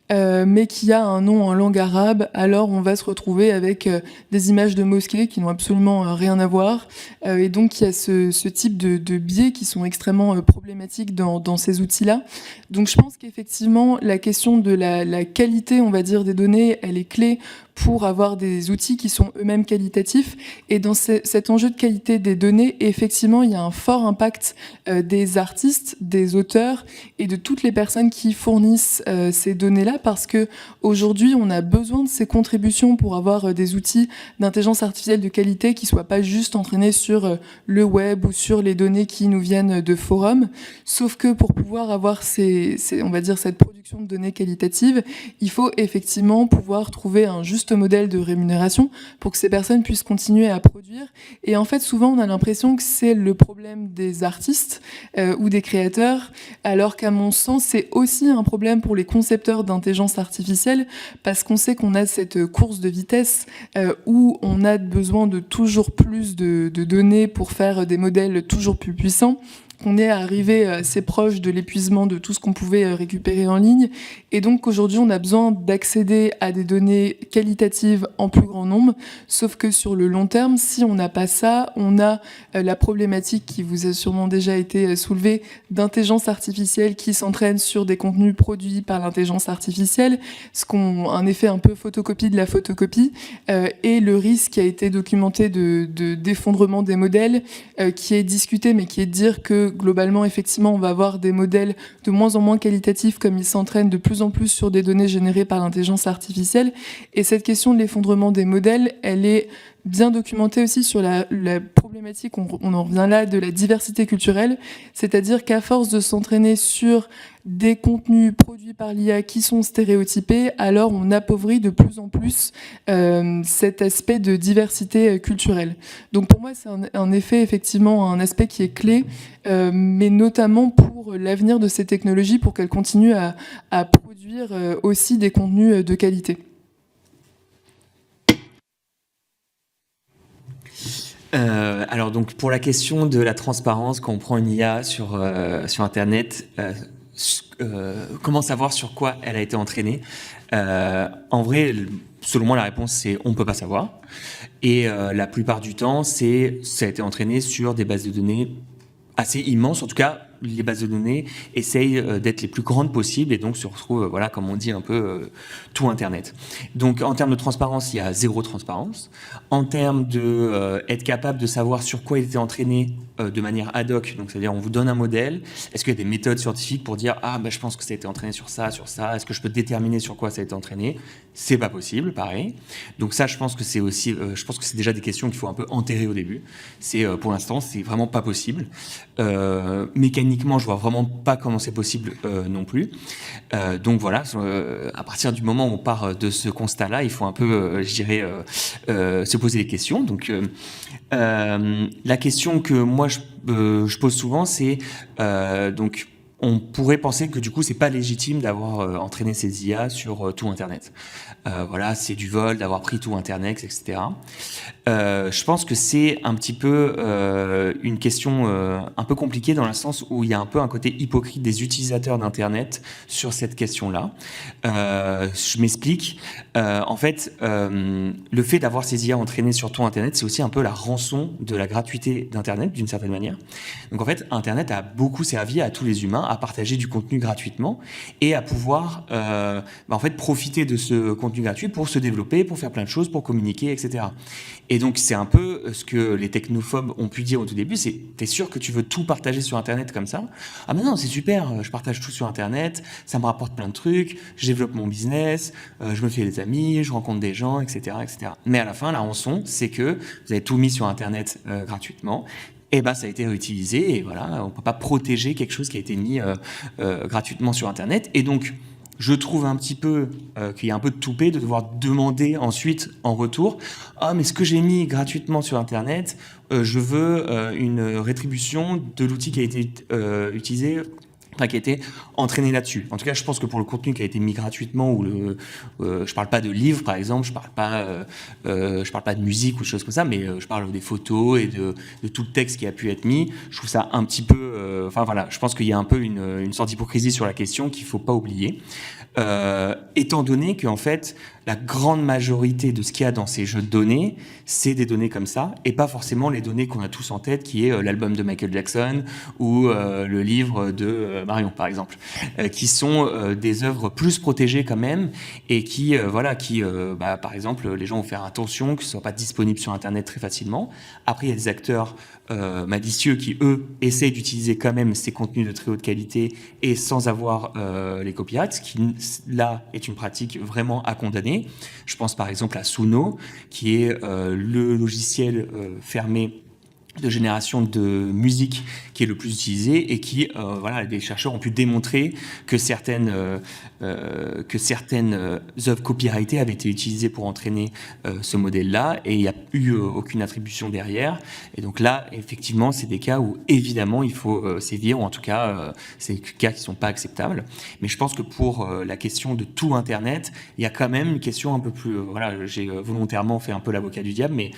Speaker 2: mais qui a un nom en langue arabe, alors on va se retrouver avec des images de mosquées qui n'ont absolument rien à voir. Et donc il y a ce type de biais qui sont extrêmement problématiques dans ces outils-là. Donc je pense qu'effectivement la question de la qualité, on va dire, des données, elle est clé pour avoir des outils qui sont eux-mêmes qualitatifs. Et dans cet enjeu de qualité des données, effectivement, il y a un fort impact des artistes, des auteurs et de toutes les personnes qui fournissent ces données-là, parce que aujourd'hui, on a besoin de ces contributions pour avoir des outils d'intelligence artificielle de qualité qui soient pas juste entraînés sur le web ou sur les données qui nous viennent de forums. Sauf que pour pouvoir avoir on va dire cette production de données qualitatives, il faut effectivement pouvoir trouver un juste modèle de rémunération pour que ces personnes puissent continuer à produire. Et en fait, souvent, on a l'impression que c'est le problème des artistes ou des créateurs, alors qu'à mon sens, c'est aussi un problème pour les concepteurs d'intelligence artificielle, parce qu'on sait qu'on a cette course de vitesse où on a besoin de toujours plus de données pour faire des modèles toujours plus puissants, qu'on est arrivé assez proche de l'épuisement de tout ce qu'on pouvait récupérer en ligne. Et donc aujourd'hui, on a besoin d'accéder à des données qualitatives en plus grand nombre. Sauf que sur le long terme, si on n'a pas ça, on a la problématique qui vous a sûrement déjà été soulevée d'intelligence artificielle qui s'entraîne sur des contenus produits par l'intelligence artificielle, un effet un peu photocopie de la photocopie, et le risque qui a été documenté d'effondrement des modèles, qui est discuté, mais qui est de dire que globalement, effectivement, on va avoir des modèles de moins en moins qualitatifs comme ils s'entraînent de plus en plus sur des données générées par l'intelligence artificielle. Et cette question de l'effondrement des modèles, elle est bien documentée aussi sur la problématique, on en revient là, de la diversité culturelle, c'est-à-dire qu'à force de s'entraîner sur des contenus produits par l'IA qui sont stéréotypés, alors on appauvrit de plus en plus cet aspect de diversité culturelle. Donc pour moi, c'est un effet, effectivement, un aspect qui est clé, mais notamment pour l'avenir de ces technologies, pour qu'elles continuent à produire aussi des contenus de qualité.
Speaker 3: Alors donc pour la question de la transparence, quand on prend une IA sur Internet, comment savoir sur quoi elle a été entraînée? En vrai, selon moi, la réponse c'est on ne peut pas savoir. Et la plupart du temps, ça a été entraîné sur des bases de données assez immenses. En tout cas, les bases de données essayent d'être les plus grandes possibles et donc se retrouvent, voilà, comme on dit un peu, tout Internet. Donc en termes de transparence, il y a zéro transparence. En termes de être capable de savoir sur quoi il était entraîné de manière ad hoc, donc c'est-à-dire on vous donne un modèle, est-ce qu'il y a des méthodes scientifiques pour dire je pense que ça a été entraîné sur ça, est-ce que je peux déterminer sur quoi ça a été entraîné? C'est pas possible, pareil. Donc ça, je pense que c'est aussi, déjà des questions qu'il faut un peu enterrer au début. Pour l'instant, c'est vraiment pas possible. Mécaniquement, je vois vraiment pas comment c'est possible non plus. Donc voilà, à partir du moment où on part de ce constat-là, il faut un peu, se poser des questions. Donc la question que moi je pose souvent, c'est donc on pourrait penser que du coup c'est pas légitime d'avoir entraîné ces IA sur tout Internet. Voilà, c'est du vol, d'avoir pris tout Internet, etc. Je pense que c'est un petit peu une question un peu compliquée dans le sens où il y a un peu un côté hypocrite des utilisateurs d'Internet sur cette question-là. Je m'explique. En fait, le fait d'avoir ces IA entraînées sur tout Internet, c'est aussi un peu la rançon de la gratuité d'Internet, d'une certaine manière. Donc en fait, Internet a beaucoup servi à tous les humains à partager du contenu gratuitement et à pouvoir en fait, profiter de ce contenu gratuit pour se développer, pour faire plein de choses, pour communiquer, etc. Et donc c'est un peu ce que les technophobes ont pu dire au tout début, c'est t'es sûr que tu veux tout partager sur Internet comme ça? Ah mais non, c'est super, je partage tout sur Internet, ça me rapporte plein de trucs, je développe mon business, je me fais des amis, je rencontre des gens, etc., etc. Mais à la fin, la rançon, c'est que vous avez tout mis sur Internet gratuitement. Et ben ça a été réutilisé et voilà, on peut pas protéger quelque chose qui a été mis gratuitement sur Internet. Et donc je trouve un petit peu qu'il y a un peu de toupet de devoir demander ensuite en retour « Ah, mais ce que j'ai mis gratuitement sur Internet, je veux une rétribution de l'outil qui a été utilisé, enfin, qui a été entraîné là-dessus. » En tout cas, je pense que pour le contenu qui a été mis gratuitement, ou je parle pas de livres, par exemple, je parle pas de musique ou de choses comme ça, mais je parle des photos et de tout le texte qui a pu être mis. Je trouve ça un petit peu... Enfin voilà, je pense qu'il y a un peu une sorte d'hypocrisie sur la question qu'il faut pas oublier. Étant donné qu'en fait, la grande majorité de ce qu'il y a dans ces jeux de données, c'est des données comme ça, et pas forcément les données qu'on a tous en tête, qui est l'album de Michael Jackson ou le livre de Marion, par exemple, qui sont des œuvres plus protégées quand même, et qui, par exemple, les gens vont faire attention que ce ne soit pas disponible sur Internet très facilement. Après, il y a des acteurs malicieux qui, eux, essayent d'utiliser quand même ces contenus de très haute qualité et sans avoir les copyrights, ce qui, là, est une pratique vraiment à condamner. Je pense par exemple à Suno, qui est le logiciel fermé de génération de musique qui est le plus utilisé et qui, des chercheurs ont pu démontrer que certaines œuvres copyrightées avaient été utilisées pour entraîner ce modèle-là, et il n'y a eu aucune attribution derrière. Et donc là, effectivement, c'est des cas où évidemment il faut sévir, ou en tout cas, c'est des cas qui ne sont pas acceptables. Mais je pense que pour la question de tout Internet, il y a quand même une question un peu plus... j'ai volontairement fait un peu l'avocat du diable, mais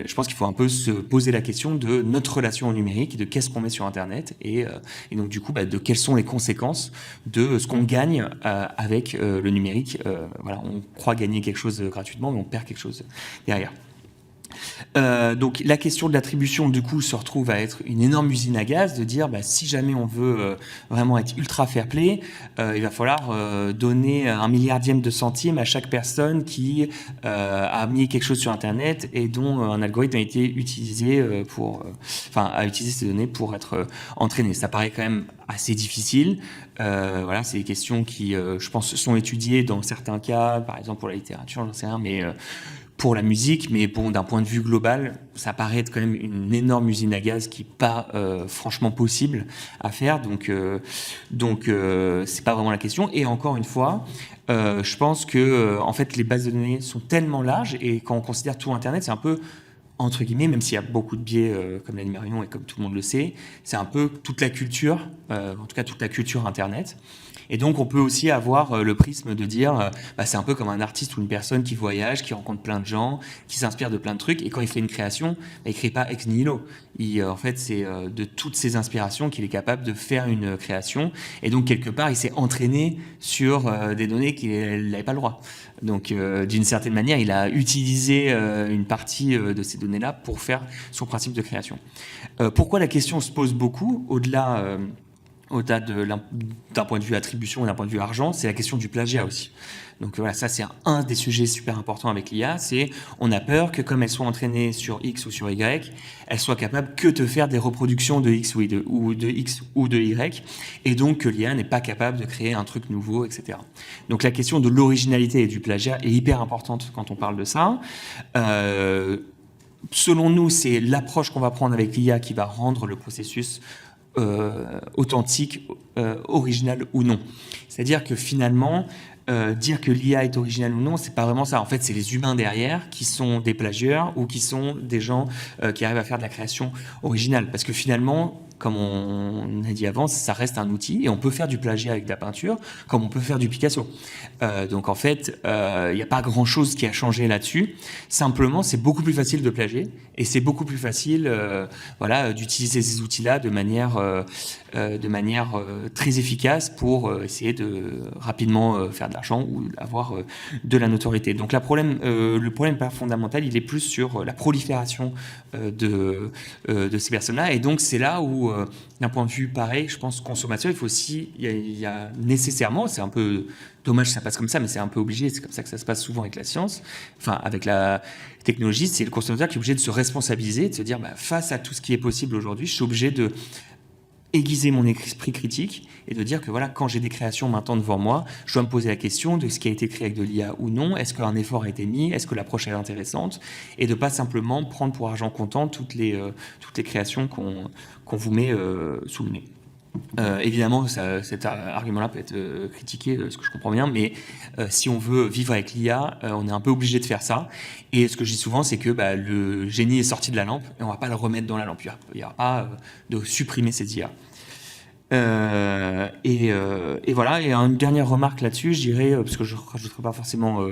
Speaker 3: je pense qu'il faut un peu se poser la question de notre relation au numérique, de qu'est-ce qu'on met sur Internet, et donc du coup de quelles sont les conséquences de ce qu'on gagne avec le numérique. On croit gagner quelque chose gratuitement, mais on perd quelque chose derrière. Donc la question de l'attribution du coup se retrouve à être une énorme usine à gaz, de dire si jamais on veut vraiment être ultra fair play, il va falloir donner 1 milliardième de centime à chaque personne qui a mis quelque chose sur Internet et dont un algorithme a été utilisé a utilisé ces données pour être entraîné. Ça paraît quand même assez difficile. C'est des questions qui, je pense, sont étudiées dans certains cas, par exemple pour la littérature, j'en sais rien, mais pour la musique, mais bon, d'un point de vue global, ça paraît être quand même une énorme usine à gaz qui n'est pas franchement possible à faire. Donc, c'est pas vraiment la question. Et encore une fois, je pense que en fait, les bases de données sont tellement larges, et quand on considère tout Internet, c'est un peu, entre guillemets, même s'il y a beaucoup de biais, comme l'a dit Marion et comme tout le monde le sait, c'est un peu toute la culture, en tout cas toute la culture Internet. Et donc, on peut aussi avoir le prisme de dire, c'est un peu comme un artiste ou une personne qui voyage, qui rencontre plein de gens, qui s'inspire de plein de trucs, et quand il fait une création, il ne crée pas ex nihilo. En fait, c'est de toutes ces inspirations qu'il est capable de faire une création, et donc, quelque part, il s'est entraîné sur des données qu'il n'avait pas le droit. Donc, d'une certaine manière, il a utilisé une partie de ces données-là pour faire son principe de création. Pourquoi la question se pose beaucoup, au-delà d'un point de vue attribution et d'un point de vue argent, c'est la question du plagiat aussi. Donc ça c'est un des sujets super importants avec l'IA, c'est on a peur que comme elles soient entraînées sur X ou sur Y, elles soient capables que de faire des reproductions de X ou de X ou de Y, et donc que l'IA n'est pas capable de créer un truc nouveau, etc. Donc la question de l'originalité et du plagiat est hyper importante quand on parle de ça. Selon nous, c'est l'approche qu'on va prendre avec l'IA qui va rendre le processus authentique, original ou non. C'est-à-dire que finalement, dire que l'IA est originale ou non, c'est pas vraiment ça. En fait, c'est les humains derrière qui sont des plagieurs ou qui sont des gens qui arrivent à faire de la création originale. Parce que finalement, comme on a dit avant, ça reste un outil et on peut faire du plagiat avec de la peinture comme on peut faire du Picasso. Donc en fait, il n'y a pas grand-chose qui a changé là-dessus. Simplement, c'est beaucoup plus facile de plagier et c'est beaucoup plus facile d'utiliser ces outils-là de manière très efficace pour essayer de rapidement faire de l'argent ou avoir de la notoriété. Donc le problème fondamental, il est plus sur la prolifération de ces personnes-là. Et donc c'est là où, d'un point de vue pareil, je pense consommateur, il y a nécessairement, c'est un peu dommage que ça passe comme ça, mais c'est un peu obligé, c'est comme ça que ça se passe souvent avec la science, enfin avec la technologie, c'est le consommateur qui est obligé de se responsabiliser, de se dire face à tout ce qui est possible aujourd'hui, je suis obligé de aiguiser mon esprit critique et de dire que voilà, quand j'ai des créations maintenant devant moi, je dois me poser la question de ce qui a été créé avec de l'IA ou non, est-ce qu'un effort a été mis, est-ce que l'approche est intéressante, et de pas simplement prendre pour argent comptant toutes les créations qu'on vous met sous le nez. Évidemment, cet argument-là peut être critiqué, ce que je comprends bien, mais si on veut vivre avec l'IA, on est un peu obligé de faire ça. Et ce que je dis souvent, c'est que le génie est sorti de la lampe et on ne va pas le remettre dans la lampe. Il n'y aura pas de supprimer ces IA. Et voilà, et une dernière remarque là-dessus, je dirais, parce que je ne rajouterai pas forcément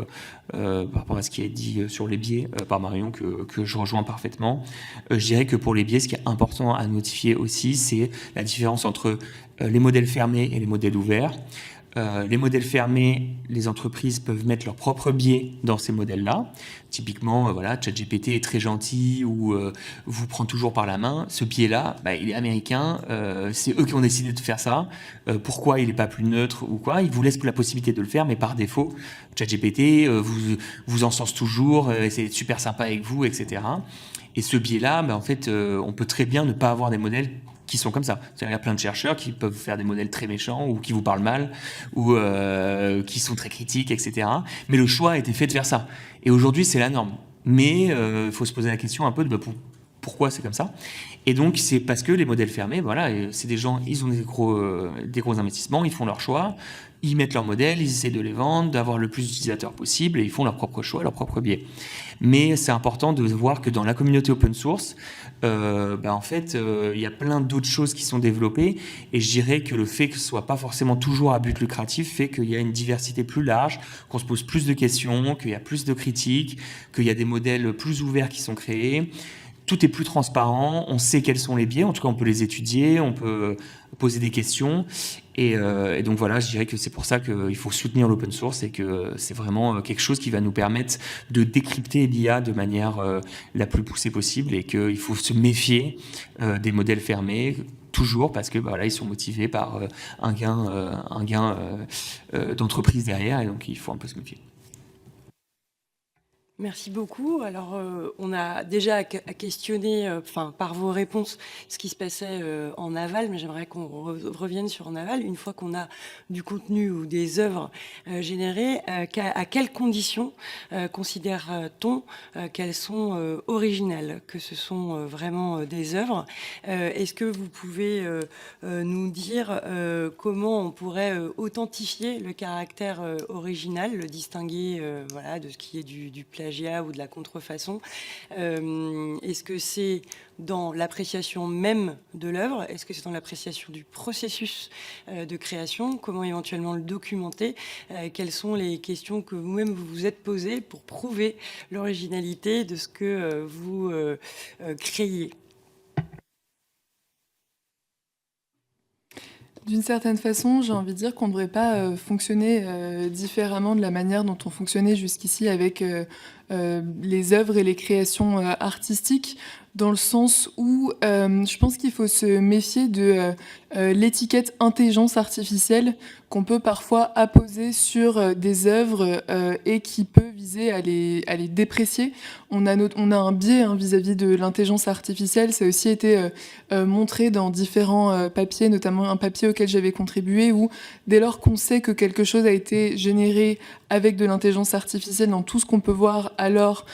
Speaker 3: par rapport à ce qui est dit sur les biais par Marion, que je rejoins parfaitement, je dirais que pour les biais, ce qui est important à notifier aussi, c'est la différence entre les modèles fermés et les modèles ouverts. Les modèles fermés, les entreprises peuvent mettre leurs propres biais dans ces modèles-là. Typiquement, ChatGPT est très gentil ou vous prend toujours par la main. Ce biais-là, il est américain. C'est eux qui ont décidé de faire ça. Pourquoi il n'est pas plus neutre ou quoi? Ils vous laissent la possibilité de le faire, mais par défaut, ChatGPT vous encense toujours, c'est super sympa avec vous, etc. Et ce biais-là, en fait, on peut très bien ne pas avoir des modèles qui sont comme ça. C'est-à-dire, il y a plein de chercheurs qui peuvent faire des modèles très méchants ou qui vous parlent mal ou qui sont très critiques, etc. Mais le choix a été fait de faire ça. Et aujourd'hui, c'est la norme. Mais il faut se poser la question un peu de pourquoi c'est comme ça. Et donc, c'est parce que les modèles fermés, c'est des gens, ils ont des gros investissements, ils font leur choix, ils mettent leurs modèles, ils essaient de les vendre, d'avoir le plus d'utilisateurs possible et ils font leur propre choix, leur propre biais. Mais c'est important de voir que dans la communauté open source, en fait, il y a plein d'autres choses qui sont développées et je dirais que le fait que ce soit pas forcément toujours à but lucratif fait qu'il y a une diversité plus large, qu'on se pose plus de questions, qu'il y a plus de critiques, qu'il y a des modèles plus ouverts qui sont créés. Tout est plus transparent, on sait quels sont les biais, en tout cas on peut les étudier, on peut poser des questions. Et donc voilà, je dirais que c'est pour ça qu'il faut soutenir l'open source et que c'est vraiment quelque chose qui va nous permettre de décrypter l'IA de manière la plus poussée possible et qu'il faut se méfier des modèles fermés toujours parce que ils sont motivés par un gain d'entreprise derrière et donc il faut un peu se méfier.
Speaker 4: Merci beaucoup. Alors, on a déjà questionné, par vos réponses, ce qui se passait en aval, mais j'aimerais qu'on revienne sur en aval. Une fois qu'on a du contenu ou des œuvres générées, à quelles conditions considère-t-on qu'elles sont originales, que ce sont vraiment des œuvres? Est-ce que vous pouvez nous dire comment on pourrait authentifier le caractère original, le distinguer de ce qui est du plagiat ou de la contrefaçon? Est-ce que c'est dans l'appréciation même de l'œuvre? Est-ce que c'est dans l'appréciation du processus de création? Comment éventuellement le documenter? Quelles sont les questions que vous-même vous vous êtes posées pour prouver l'originalité de ce que vous créez?
Speaker 2: D'une certaine façon, j'ai envie de dire qu'on ne devrait pas fonctionner différemment de la manière dont on fonctionnait jusqu'ici avec les œuvres et les créations artistiques, dans le sens où je pense qu'il faut se méfier de l'étiquette intelligence artificielle qu'on peut parfois apposer sur des œuvres et qui peut viser à les déprécier. On a un biais vis-à-vis de l'intelligence artificielle. Ça a aussi été montré dans différents papiers, notamment un papier auquel j'avais contribué, où dès lors qu'on sait que quelque chose a été généré avec de l'intelligence artificielle dans tout ce qu'on peut voir, alors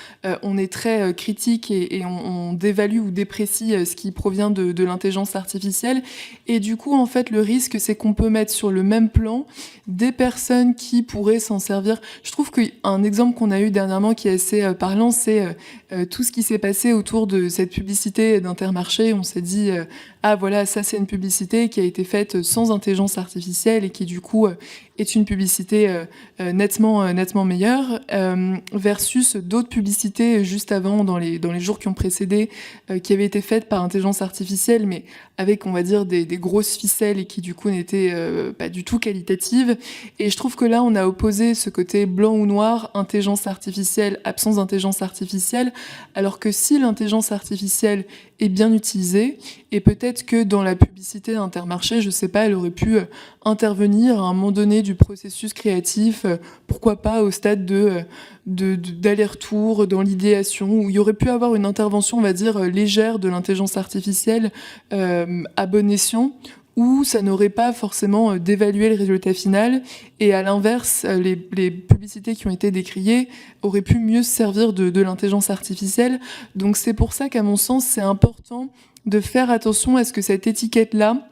Speaker 2: on est très critique et on développe dévalue ou déprécie ce qui provient de l'intelligence artificielle. Et du coup, en fait, le risque, c'est qu'on peut mettre sur le même plan des personnes qui pourraient s'en servir. Je trouve qu'un exemple qu'on a eu dernièrement qui est assez parlant, c'est tout ce qui s'est passé autour de cette publicité d'Intermarché. On s'est dit, ah voilà, ça c'est une publicité qui a été faite sans intelligence artificielle et qui du coup est une publicité nettement meilleure, versus d'autres publicités juste avant, dans les jours qui ont précédé, qui avaient été faites par intelligence artificielle, mais avec, on va dire, des grosses ficelles et qui du coup n'étaient pas du tout qualitatives. Et je trouve que là, on a opposé ce côté blanc ou noir, intelligence artificielle, absence d'intelligence artificielle, alors que si l'intelligence artificielle est bien utilisée, et peut-être que dans la publicité d'Intermarché, je sais pas, elle aurait pu intervenir à un moment donné du processus créatif, pourquoi pas au stade d'aller-retour, dans l'idéation, où il y aurait pu avoir une intervention, on va dire, légère de l'intelligence artificielle à bon escient, où ça n'aurait pas forcément dévalué le résultat final, et à l'inverse, les publicités qui ont été décriées auraient pu mieux se servir de l'intelligence artificielle. Donc c'est pour ça qu'à mon sens, c'est important de faire attention à ce que cette étiquette-là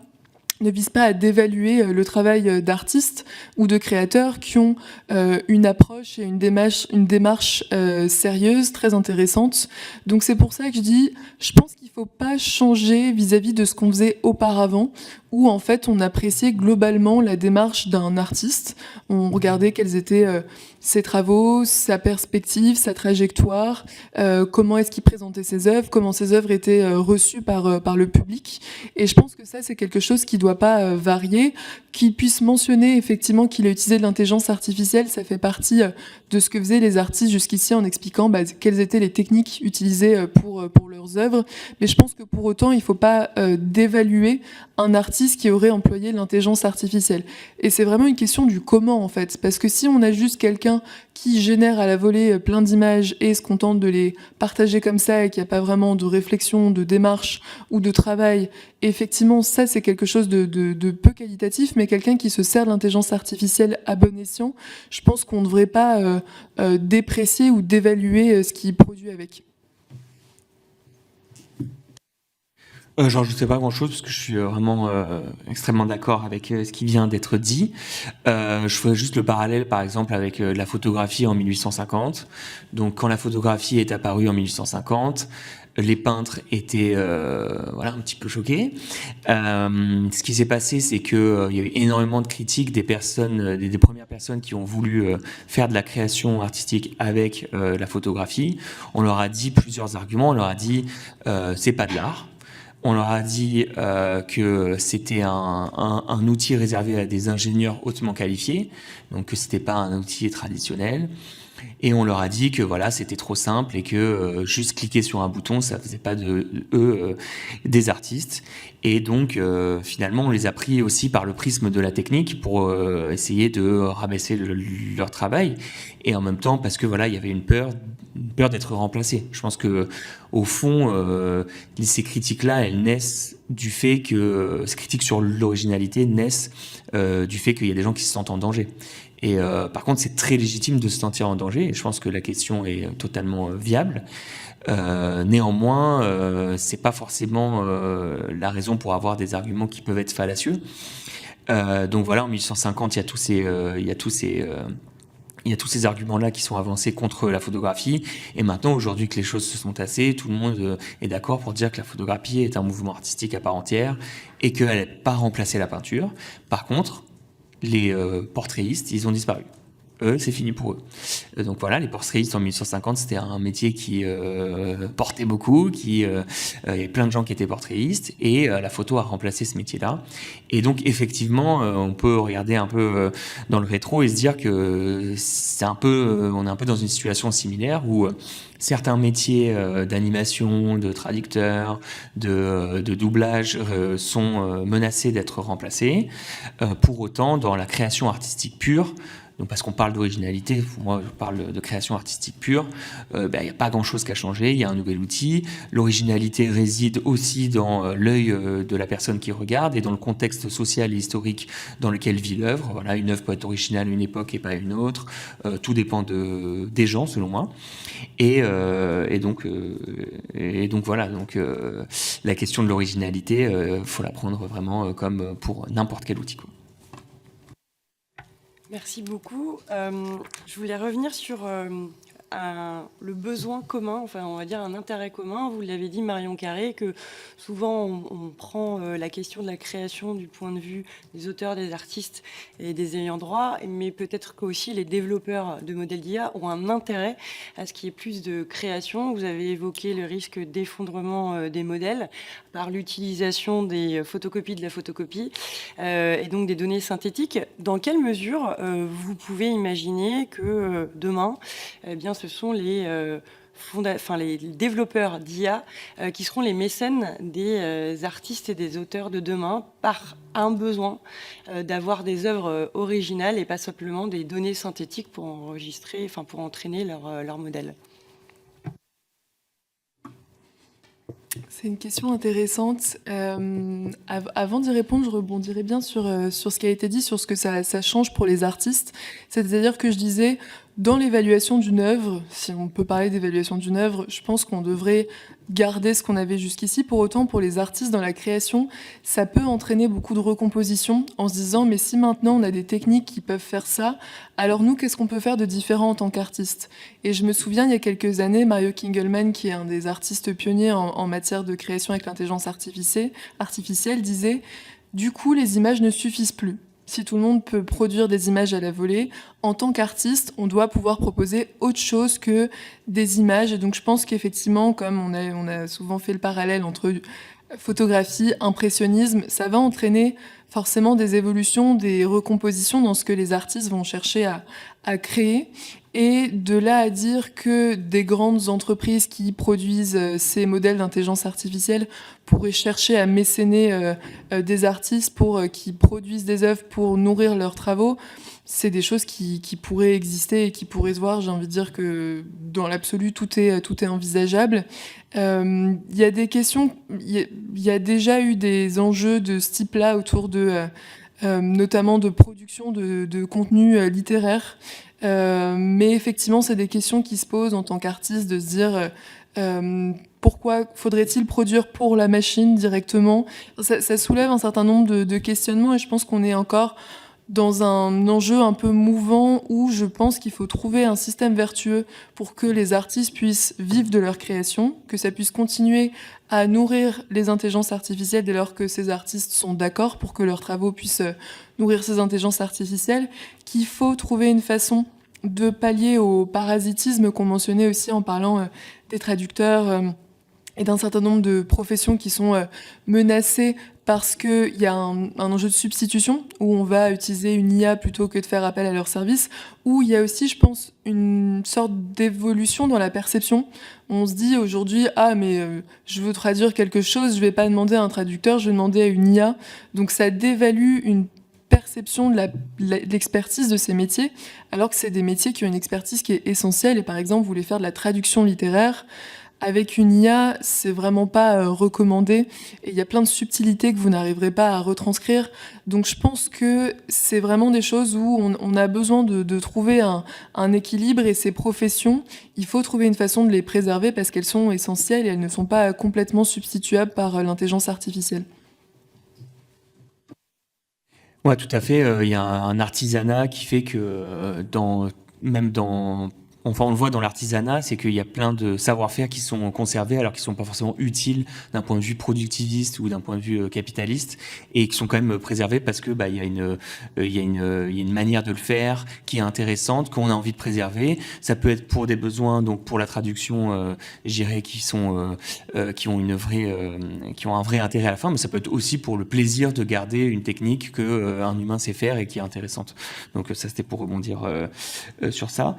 Speaker 2: ne vise pas à dévaluer le travail d'artistes ou de créateurs qui ont une approche et une démarche sérieuse, très intéressante. Donc c'est pour ça que je pense qu'il ne faut pas changer vis-à-vis de ce qu'on faisait auparavant, où en fait on appréciait globalement la démarche d'un artiste. On regardait quels étaient ses travaux, sa perspective, sa trajectoire, comment est-ce qu'il présentait ses œuvres, comment ses œuvres étaient reçues par le public. Et je pense que ça, c'est quelque chose qui ne doit pas varier. Qu'il puisse mentionner effectivement qu'il a utilisé de l'intelligence artificielle, ça fait partie de ce que faisaient les artistes jusqu'ici en expliquant quelles étaient les techniques utilisées pour leurs œuvres. Mais je pense que pour autant, il ne faut pas dévaluer un artiste qui aurait employé l'intelligence artificielle. Et c'est vraiment une question du comment, en fait. Parce que si on a juste quelqu'un qui génère à la volée plein d'images et se contente de les partager comme ça et qu'il n'y a pas vraiment de réflexion, de démarche ou de travail, effectivement, ça, c'est quelque chose de peu qualitatif, mais quelqu'un qui se sert de l'intelligence artificielle à bon escient, je pense qu'on ne devrait pas déprécier ou dévaluer ce qu'il produit avec.
Speaker 3: J'en rajouterai pas grand-chose parce que je suis vraiment extrêmement d'accord avec ce qui vient d'être dit. Je ferai juste le parallèle, par exemple, avec la photographie en 1850. Donc, quand la photographie est apparue en 1850, les peintres étaient un petit peu choqués. Ce qui s'est passé, c'est que il y a eu énormément de critiques des personnes, des premières personnes qui ont voulu faire de la création artistique avec la photographie. On leur a dit plusieurs arguments. On leur a dit c'est pas de l'art. On leur a dit que c'était un outil réservé à des ingénieurs hautement qualifiés, donc que c'était pas un outil traditionnel. Et on leur a dit que voilà, c'était trop simple et que juste cliquer sur un bouton, ça faisait pas de eux des artistes. Et donc finalement, on les a pris aussi par le prisme de la technique pour essayer de rabaisser leur travail. Et en même temps, parce que voilà, il y avait une peur d'être remplacé. Je pense que au fond, ces critiques-là, elles naissent du fait que ces critiques sur l'originalité naissent du fait qu'il y a des gens qui se sentent en danger. Et par contre, c'est très légitime de se sentir en danger. Et je pense que la question est totalement viable. Néanmoins, c'est pas forcément la raison pour avoir des arguments qui peuvent être fallacieux. Donc voilà, en 1850, il y a tous ces arguments-là qui sont avancés contre la photographie. Et maintenant, aujourd'hui que les choses se sont tassées, tout le monde est d'accord pour dire que la photographie est un mouvement artistique à part entière et qu'elle n'a pas remplacé la peinture. Par contre, les portraits,istes, ils ont disparu. Eux, c'est fini pour eux. Donc voilà, les portraits,istes en 1850, c'était un métier qui portait beaucoup, il y avait plein de gens qui étaient portraits,istes, et la photo a remplacé ce métier-là. Et donc effectivement, on peut regarder un peu dans le rétro et se dire que on est un peu dans une situation similaire où certains métiers d'animation, de traducteur, de doublage sont menacés d'être remplacés. Pour autant, dans la création artistique pure, Donc parce qu'on parle d'originalité, moi je parle de création artistique pure, il n'y a pas grand-chose qui a changé, il y a un nouvel outil. L'originalité réside aussi dans l'œil de la personne qui regarde et dans le contexte social et historique dans lequel vit l'œuvre. Voilà, une œuvre peut être originale à une époque et pas à une autre. Tout dépend des gens, selon moi. Et donc voilà. Donc la question de l'originalité, faut la prendre vraiment comme pour n'importe quel outil, quoi.
Speaker 4: Merci beaucoup. Je voulais revenir sur le besoin commun, enfin on va dire un intérêt commun. Vous l'avez dit, Marion Carré, que souvent on prend la question de la création du point de vue des auteurs, des artistes et des ayants droit, mais peut-être qu'aussi les développeurs de modèles d'IA ont un intérêt à ce qu'il y ait plus de création. Vous avez évoqué le risque d'effondrement des modèles par l'utilisation des photocopies de la photocopie et donc des données synthétiques. Dans quelle mesure vous pouvez imaginer que demain, eh bien, ce sont les développeurs d'IA qui seront les mécènes des artistes et des auteurs de demain par un besoin d'avoir des œuvres originales et pas simplement des données synthétiques pour enregistrer, enfin pour entraîner leur modèle.
Speaker 2: C'est une question intéressante. Avant d'y répondre, je rebondirai bien sur ce qui a été dit, sur ce que ça change pour les artistes. C'est-à-dire que je disais, dans l'évaluation d'une œuvre, si on peut parler d'évaluation d'une œuvre, je pense qu'on devrait garder ce qu'on avait jusqu'ici. Pour autant, pour les artistes dans la création, ça peut entraîner beaucoup de recomposition en se disant, mais si maintenant on a des techniques qui peuvent faire ça, alors nous, qu'est-ce qu'on peut faire de différent en tant qu'artiste ? Et je me souviens, il y a quelques années, Mario Kingelman, qui est un des artistes pionniers en matière de création avec l'intelligence artificielle, disait « Du coup, les images ne suffisent plus. Si tout le monde peut produire des images à la volée, en tant qu'artiste, on doit pouvoir proposer autre chose que des images. » Et donc je pense qu'effectivement, comme on a souvent fait le parallèle entre photographie, impressionnisme, ça va entraîner forcément des évolutions, des recompositions dans ce que les artistes vont chercher à créer. Et de là à dire que des grandes entreprises qui produisent ces modèles d'intelligence artificielle pourraient chercher à mécéner des artistes pour qui produisent des œuvres pour nourrir leurs travaux, c'est des choses qui pourraient exister et qui pourraient se voir. J'ai envie de dire que dans l'absolu, tout est envisageable. Il y a des questions, il y a déjà eu des enjeux de ce type-là autour de notamment de production de contenu littéraire. Mais effectivement, c'est des questions qui se posent en tant qu'artiste, de se dire pourquoi faudrait-il produire pour la machine directement ? Ça soulève un certain nombre de questionnements et je pense qu'on est encore dans un enjeu un peu mouvant où je pense qu'il faut trouver un système vertueux pour que les artistes puissent vivre de leur création, que ça puisse continuer à nourrir les intelligences artificielles dès lors que ces artistes sont d'accord pour que leurs travaux puissent nourrir ces intelligences artificielles, qu'il faut trouver une façon de pallier au parasitisme qu'on mentionnait aussi en parlant des traducteurs et d'un certain nombre de professions qui sont menacées parce qu'il y a un enjeu de substitution où on va utiliser une IA plutôt que de faire appel à leurs services, où il y a aussi, je pense, une sorte d'évolution dans la perception. On se dit aujourd'hui, je veux traduire quelque chose, je vais pas demander à un traducteur, je vais demander à une IA. Donc ça dévalue une perception de l'expertise de ces métiers, alors que c'est des métiers qui ont une expertise qui est essentielle. Et par exemple, vous voulez faire de la traduction littéraire, avec une IA, c'est vraiment pas recommandé. Et il y a plein de subtilités que vous n'arriverez pas à retranscrire. Donc je pense que c'est vraiment des choses où on a besoin de trouver un équilibre. Et ces professions, il faut trouver une façon de les préserver parce qu'elles sont essentielles et elles ne sont pas complètement substituables par l'intelligence artificielle.
Speaker 3: Ouais, tout à fait. Il y a un artisanat qui fait que enfin, on le voit dans l'artisanat, c'est qu'il y a plein de savoir-faire qui sont conservés alors qu'ils ne sont pas forcément utiles d'un point de vue productiviste ou d'un point de vue capitaliste et qui sont quand même préservés parce que il y a une manière de le faire qui est intéressante, qu'on a envie de préserver. Ça peut être pour des besoins, donc pour la traduction, je dirais, qui ont un vrai intérêt à la fin, mais ça peut être aussi pour le plaisir de garder une technique que un humain sait faire et qui est intéressante. Donc ça, c'était pour rebondir sur ça.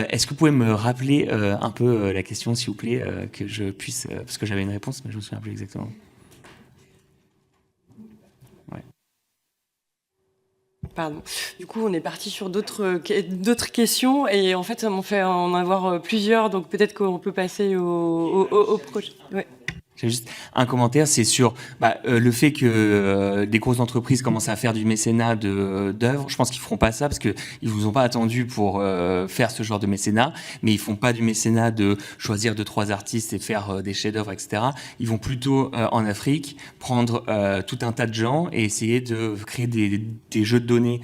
Speaker 3: Est-ce que vous pouvez me rappeler un peu la question, s'il vous plaît, que je puisse... parce que j'avais une réponse, mais je ne me souviens plus exactement. Ouais.
Speaker 4: Pardon. Du coup, on est parti sur d'autres questions et en fait, ça m'en fait en avoir plusieurs, donc peut-être qu'on peut passer au projet. Ouais.
Speaker 3: J'ai juste un commentaire, c'est sur le fait que des grosses entreprises commencent à faire du mécénat d'œuvres. Je pense qu'ils feront pas ça parce que ils vous ont pas attendu pour faire ce genre de mécénat, mais ils font pas du mécénat de choisir 2-3 artistes et faire des chefs-d'œuvre, etc. Ils vont plutôt en Afrique prendre tout un tas de gens et essayer de créer des jeux de données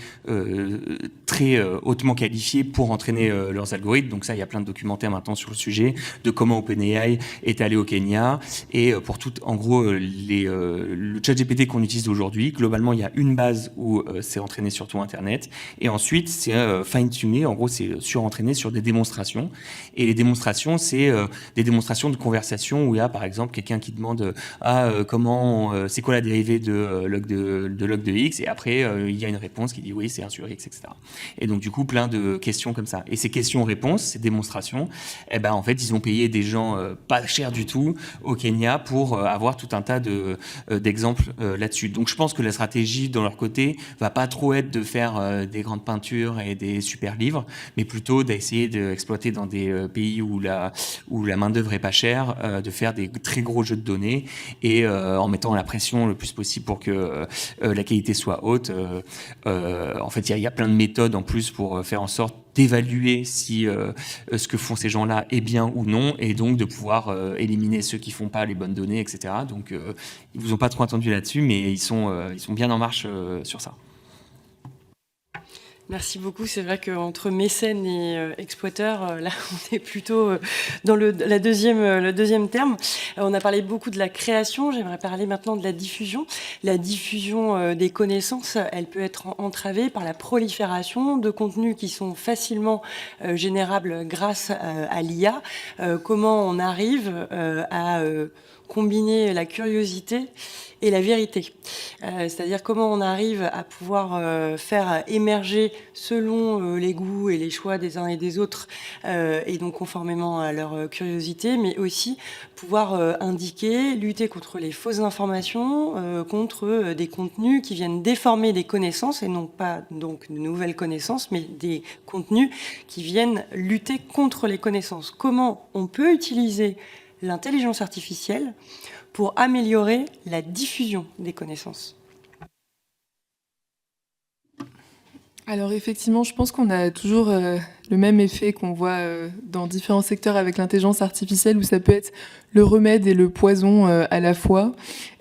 Speaker 3: très hautement qualifiés pour entraîner leurs algorithmes. Donc ça, il y a plein de documentaires maintenant sur le sujet de comment OpenAI est allé au Kenya. Et pour tout, en gros, le ChatGPT qu'on utilise aujourd'hui, globalement, il y a une base où c'est entraîné sur tout Internet. Et ensuite, c'est fine-tuné. En gros, c'est surentraîné sur des démonstrations. Et les démonstrations, c'est des démonstrations de conversation où il y a, par exemple, quelqu'un qui demande c'est quoi la dérivée de log de X. Et après, il y a une réponse qui dit oui, c'est 1 sur X, etc. Et donc, du coup, plein de questions comme ça. Et ces questions-réponses, ces démonstrations, en fait, ils ont payé des gens pas cher du tout au Kenya pour avoir tout un tas d'exemples là-dessus. Donc je pense que la stratégie de leur côté va pas trop être de faire des grandes peintures et des super livres, mais plutôt d'essayer d'exploiter dans des pays où la main-d'œuvre est pas chère, de faire des très gros jeux de données et en mettant la pression le plus possible pour que la qualité soit haute. En fait, il y a plein de méthodes en plus pour faire en sorte d'évaluer si ce que font ces gens-là est bien ou non, et donc de pouvoir éliminer ceux qui font pas les bonnes données, etc. Donc ils vous ont pas trop attendu là-dessus, mais ils sont bien en marche sur ça.
Speaker 4: Merci beaucoup. C'est vrai qu'entre mécènes et exploiteurs, là, on est plutôt dans le deuxième terme. On a parlé beaucoup de la création. J'aimerais parler maintenant de la diffusion. La diffusion des connaissances, elle peut être entravée par la prolifération de contenus qui sont facilement générables grâce à l'IA. Comment on arrive à combiner la curiosité et la vérité. C'est-à-dire comment on arrive à pouvoir faire émerger selon les goûts et les choix des uns et des autres, et donc conformément à leur curiosité, mais aussi pouvoir indiquer, lutter contre les fausses informations, contre des contenus qui viennent déformer des connaissances, et non pas donc de nouvelles connaissances, mais des contenus qui viennent lutter contre les connaissances. Comment on peut utiliser l'intelligence artificielle pour améliorer la diffusion des connaissances?
Speaker 2: Alors effectivement, je pense qu'on a toujours le même effet qu'on voit dans différents secteurs avec l'intelligence artificielle, où ça peut être le remède et le poison à la fois.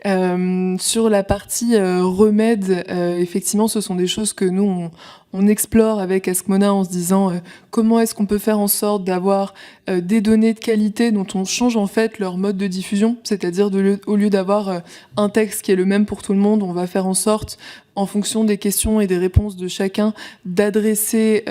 Speaker 2: Sur la partie remède, effectivement, ce sont des choses que nous, on explore avec Askmona en se disant comment est-ce qu'on peut faire en sorte d'avoir des données de qualité dont on change en fait leur mode de diffusion, c'est-à-dire au lieu d'avoir un texte qui est le même pour tout le monde, on va faire en sorte, en fonction des questions et des réponses de chacun, d'adresser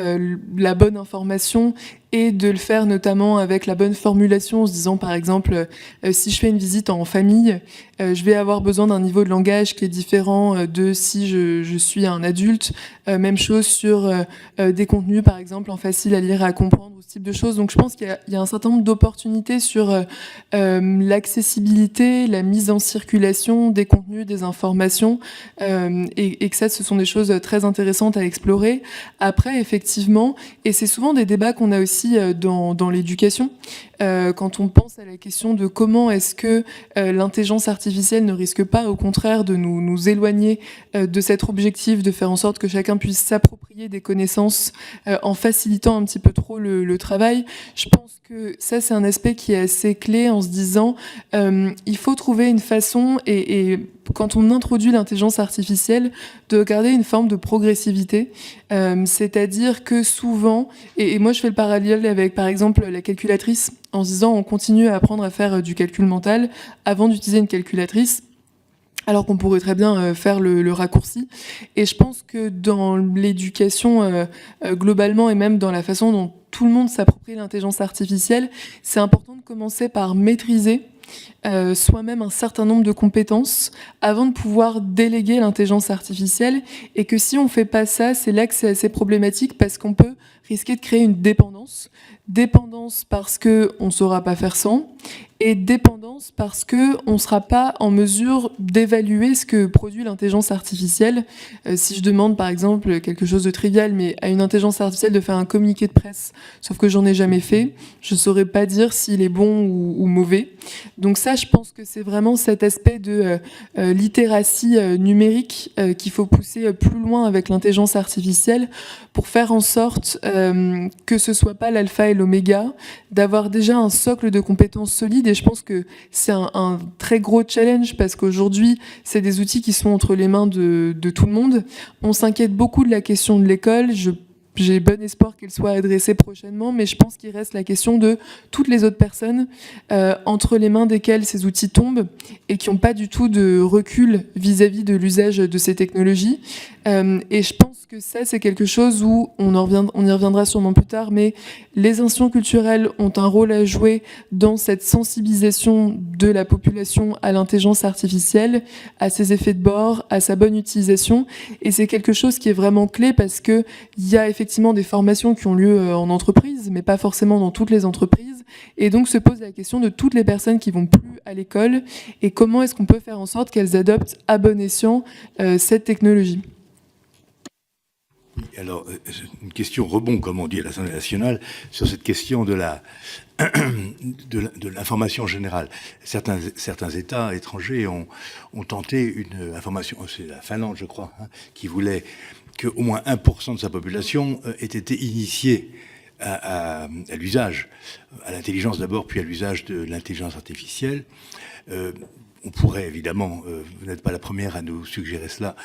Speaker 2: la bonne information et de le faire notamment avec la bonne formulation, en se disant par exemple, si je fais une visite en famille, je vais avoir besoin d'un niveau de langage qui est différent de si je suis un adulte. Même chose sur des contenus par exemple en facile à lire et à comprendre, ou ce type de choses. Donc je pense qu'il y a un certain nombre d'opportunités sur l'accessibilité, la mise en circulation des contenus, des informations, et que ça, ce sont des choses très intéressantes à explorer. Après, effectivement, et c'est souvent des débats qu'on a aussi dans l'éducation, quand on pense à la question de comment est-ce que l'intelligence artificielle ne risque pas, au contraire, de nous éloigner de cet objectif de faire en sorte que chacun puisse s'approprier des connaissances en facilitant un petit peu trop le travail. Je pense que ça, c'est un aspect qui est assez clé, en se disant il faut trouver une façon, et quand on introduit l'intelligence artificielle, de garder une forme de progressivité. C'est-à-dire que souvent, et moi je fais le parallèle avec par exemple la calculatrice, en se disant on continue à apprendre à faire du calcul mental avant d'utiliser une calculatrice, alors qu'on pourrait très bien faire le raccourci. Et je pense que dans l'éducation globalement, et même dans la façon dont tout le monde s'approprie l'intelligence artificielle, c'est important de commencer par maîtriser soi-même un certain nombre de compétences avant de pouvoir déléguer l'intelligence artificielle, et que si on ne fait pas ça, c'est là que c'est assez problématique, parce qu'on peut risquer de créer une dépendance. Dépendance parce qu'on ne saura pas faire sans, et dépendance parce qu'on ne sera pas en mesure d'évaluer ce que produit l'intelligence artificielle. Si je demande par exemple quelque chose de trivial, mais à une intelligence artificielle de faire un communiqué de presse, sauf que j'en ai jamais fait, je ne saurais pas dire s'il est bon ou mauvais. Donc ça, je pense que c'est vraiment cet aspect de littératie numérique qu'il faut pousser plus loin avec l'intelligence artificielle, pour faire en sorte que ce soit pas l'alpha et l'oméga, d'avoir déjà un socle de compétences solides. Et je pense que c'est un très gros challenge, parce qu'aujourd'hui, c'est des outils qui sont entre les mains de tout le monde. On s'inquiète beaucoup de la question de l'école. J'ai bon espoir qu'elle soit adressée prochainement, mais je pense qu'il reste la question de toutes les autres personnes entre les mains desquelles ces outils tombent et qui n'ont pas du tout de recul vis-à-vis de l'usage de ces technologies. Et je pense que ça, c'est quelque chose où on y reviendra sûrement plus tard, mais les institutions culturelles ont un rôle à jouer dans cette sensibilisation de la population à l'intelligence artificielle, à ses effets de bord, à sa bonne utilisation. Et c'est quelque chose qui est vraiment clé, parce qu'il y a effectivement des formations qui ont lieu en entreprise, mais pas forcément dans toutes les entreprises. Et donc se pose la question de toutes les personnes qui vont plus à l'école, et comment est-ce qu'on peut faire en sorte qu'elles adoptent à bon escient cette technologie.
Speaker 1: Alors, une question rebond, comme on dit à l'Assemblée nationale, sur cette question de l'information générale. Certains États étrangers ont tenté une information, c'est la Finlande, je crois, qui voulait qu'au moins 1% de sa population ait été initiée à l'usage, à l'intelligence d'abord, puis à l'usage de l'intelligence artificielle. On pourrait évidemment, vous n'êtes pas la première à nous suggérer cela,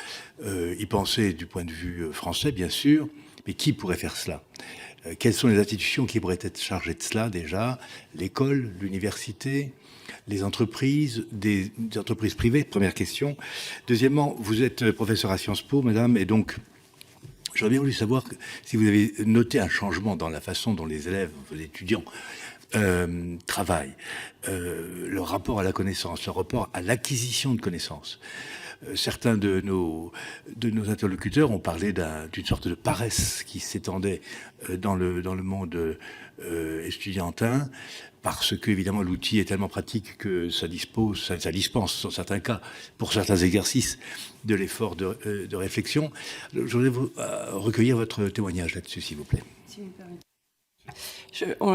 Speaker 1: y penser du point de vue français, bien sûr, mais qui pourrait faire cela ? Quelles sont les institutions qui pourraient être chargées de cela déjà ? L'école, l'université, les entreprises, des entreprises privées, première question. Deuxièmement, vous êtes professeur à Sciences Po, madame, et donc j'aurais bien voulu savoir si vous avez noté un changement dans la façon dont les élèves, les étudiants, travaillent, leur rapport à la connaissance, leur rapport à l'acquisition de connaissances. Certains de nos interlocuteurs ont parlé d'une sorte de paresse qui s'étendait dans le monde estudiantin, parce que évidemment l'outil est tellement pratique que ça dispense, en certains cas, pour certains exercices, de l'effort de réflexion. Je voudrais recueillir votre témoignage là-dessus, s'il vous plaît. Si vous me permettez.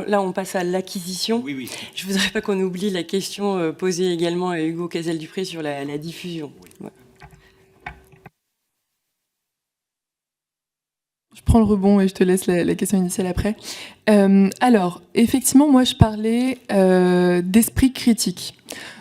Speaker 4: Là, on passe à l'acquisition.
Speaker 1: Oui.
Speaker 4: Je ne voudrais pas qu'on oublie la question posée également à Hugo Casel-Dupré sur la diffusion. Oui. Ouais.
Speaker 2: Je prends le rebond et je te laisse la question initiale après. Alors, effectivement, moi, je parlais d'esprit critique,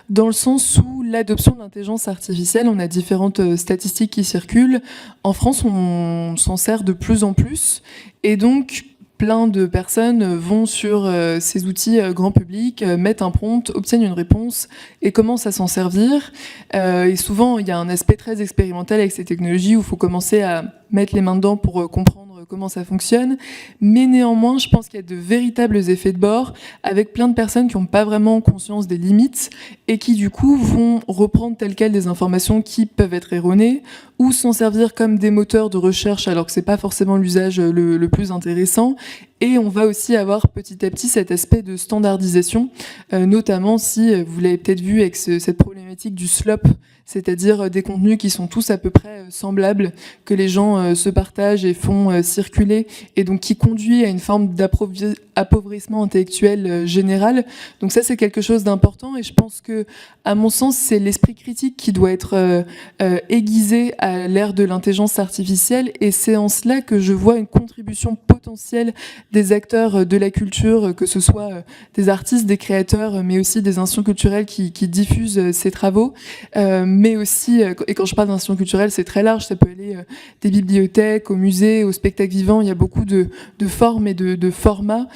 Speaker 2: dans le sens où l'adoption de l'intelligence artificielle, on a différentes statistiques qui circulent. En France, on s'en sert de plus en plus, et donc plein de personnes vont sur ces outils grand public, mettent un prompt, obtiennent une réponse et commencent à s'en servir. Et souvent, il y a un aspect très expérimental avec ces technologies où il faut commencer à mettre les mains dedans pour comprendre comment ça fonctionne. Mais néanmoins, je pense qu'il y a de véritables effets de bord avec plein de personnes qui n'ont pas vraiment conscience des limites et qui, du coup, vont reprendre telles quelles des informations qui peuvent être erronées ou s'en servir comme des moteurs de recherche alors que c'est pas forcément l'usage le plus intéressant. Et on va aussi avoir petit à petit cet aspect de standardisation, notamment si vous l'avez peut-être vu avec cette problématique du slop, c'est-à-dire des contenus qui sont tous à peu près semblables, que les gens se partagent et font circuler, et donc qui conduit à une forme d'appauvrissement intellectuel général. Donc ça, c'est quelque chose d'important, et je pense que, à mon sens, c'est l'esprit critique qui doit être aiguisé à l'ère de l'intelligence artificielle, et c'est en cela que je vois une contribution potentielle des acteurs de la culture, que ce soit des artistes, des créateurs, mais aussi des institutions culturelles qui diffusent ces travaux. Mais aussi, et quand je parle d'institutions culturelles, c'est très large, ça peut aller des bibliothèques, aux musées, aux spectacles vivants. Il y a beaucoup de formes et de formats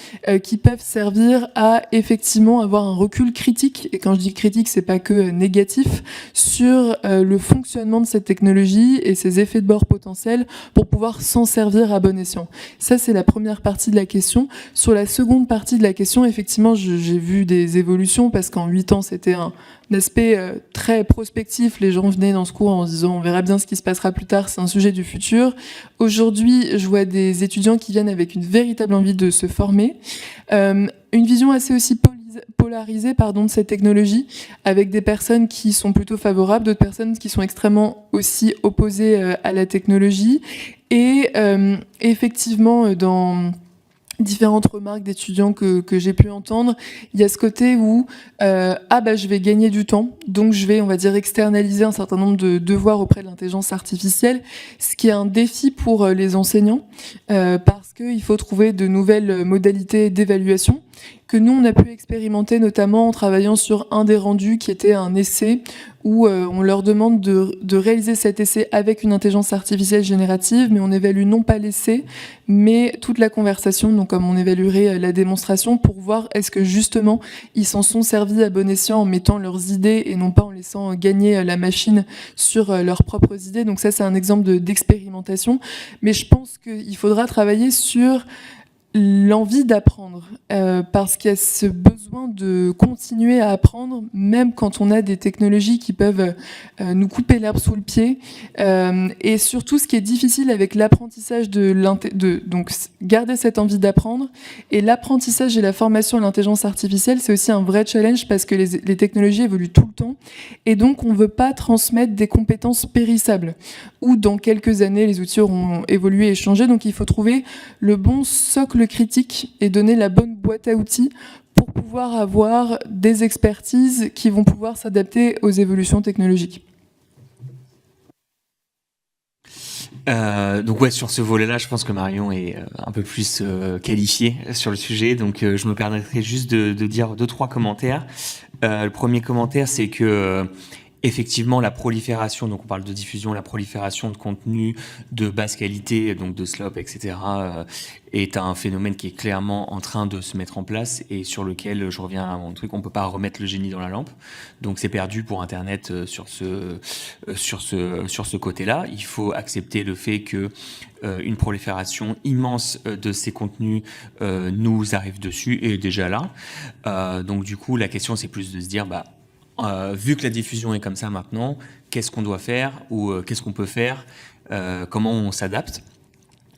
Speaker 2: qui peuvent servir à effectivement avoir un recul critique, et quand je dis critique, c'est pas que négatif, sur le fonctionnement de cette technologie et ses effets de bord potentiels pour pouvoir s'en servir à bon escient. Ça, c'est la première partie de la question. Sur la seconde partie de la question, effectivement, j'ai vu des évolutions parce qu'en 8 ans, c'était un aspect très prospectif. Les gens venaient dans ce cours en se disant on verra bien ce qui se passera plus tard, c'est un sujet du futur. Aujourd'hui, je vois des étudiants qui viennent avec une véritable envie de se former. Une vision assez aussi polarisée de cette technologie, avec des personnes qui sont plutôt favorables, d'autres personnes qui sont extrêmement aussi opposées à la technologie. Et effectivement, dans différentes remarques d'étudiants que j'ai pu entendre, il y a ce côté où je vais gagner du temps, donc je vais, on va dire, externaliser un certain nombre de devoirs auprès de l'intelligence artificielle, ce qui est un défi pour les enseignants, parce qu'il faut trouver de nouvelles modalités d'évaluation que nous, on a pu expérimenter notamment en travaillant sur un des rendus qui était un essai où on leur demande de réaliser cet essai avec une intelligence artificielle générative, mais on évalue non pas l'essai, mais toute la conversation, donc comme on évaluerait la démonstration, pour voir est-ce que justement ils s'en sont servis à bon escient en mettant leurs idées et non pas en laissant gagner la machine sur leurs propres idées. Donc ça, c'est un exemple d'expérimentation. Mais je pense qu'il faudra travailler sur l'envie d'apprendre, parce qu'il y a ce besoin de continuer à apprendre, même quand on a des technologies qui peuvent nous couper l'herbe sous le pied. Et surtout, ce qui est difficile avec l'apprentissage donc garder cette envie d'apprendre, et l'apprentissage et la formation à l'intelligence artificielle, c'est aussi un vrai challenge parce que les technologies évoluent tout le temps, et donc on ne veut pas transmettre des compétences périssables, ou dans quelques années, les outils auront évolué et changé, donc il faut trouver le bon socle critique et donner la bonne boîte à outils pour pouvoir avoir des expertises qui vont pouvoir s'adapter aux évolutions technologiques.
Speaker 3: Donc ouais, sur ce volet-là, je pense que Marion est un peu plus qualifiée sur le sujet, donc je me permettrai juste de dire 2-3 commentaires. Le premier commentaire, c'est que effectivement, la prolifération, donc on parle de diffusion, la prolifération de contenus de basse qualité, donc de slop, etc., est un phénomène qui est clairement en train de se mettre en place et sur lequel, je reviens à mon truc, on peut pas remettre le génie dans la lampe. Donc c'est perdu pour Internet sur ce côté-là. Il faut accepter le fait que une prolifération immense de ces contenus nous arrive dessus et est déjà là. Donc du coup, la question, c'est plus de se dire, vu que la diffusion est comme ça maintenant, qu'est-ce qu'on doit faire ou qu'est-ce qu'on peut faire, comment on s'adapte.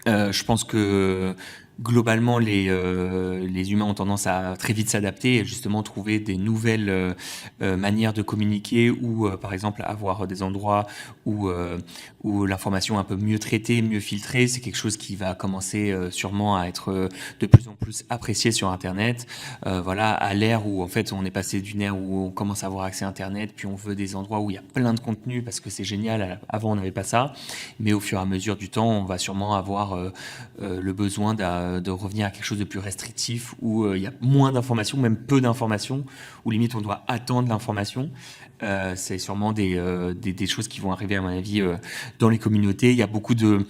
Speaker 3: Je pense que globalement, les humains ont tendance à très vite s'adapter et justement trouver des nouvelles manières de communiquer ou, par exemple, avoir des endroits où l'information est un peu mieux traitée, mieux filtrée. C'est quelque chose qui va commencer sûrement à être de plus en plus apprécié sur Internet. À l'ère où, en fait, on est passé d'une ère où on commence à avoir accès à Internet, puis on veut des endroits où il y a plein de contenu parce que c'est génial. Avant, on n'avait pas ça. Mais au fur et à mesure du temps, on va sûrement avoir le besoin de revenir à quelque chose de plus restrictif où il y a moins d'informations, même peu d'informations, où limite on doit attendre l'information. C'est sûrement des choses qui vont arriver à mon avis dans les communautés. Il y a beaucoup de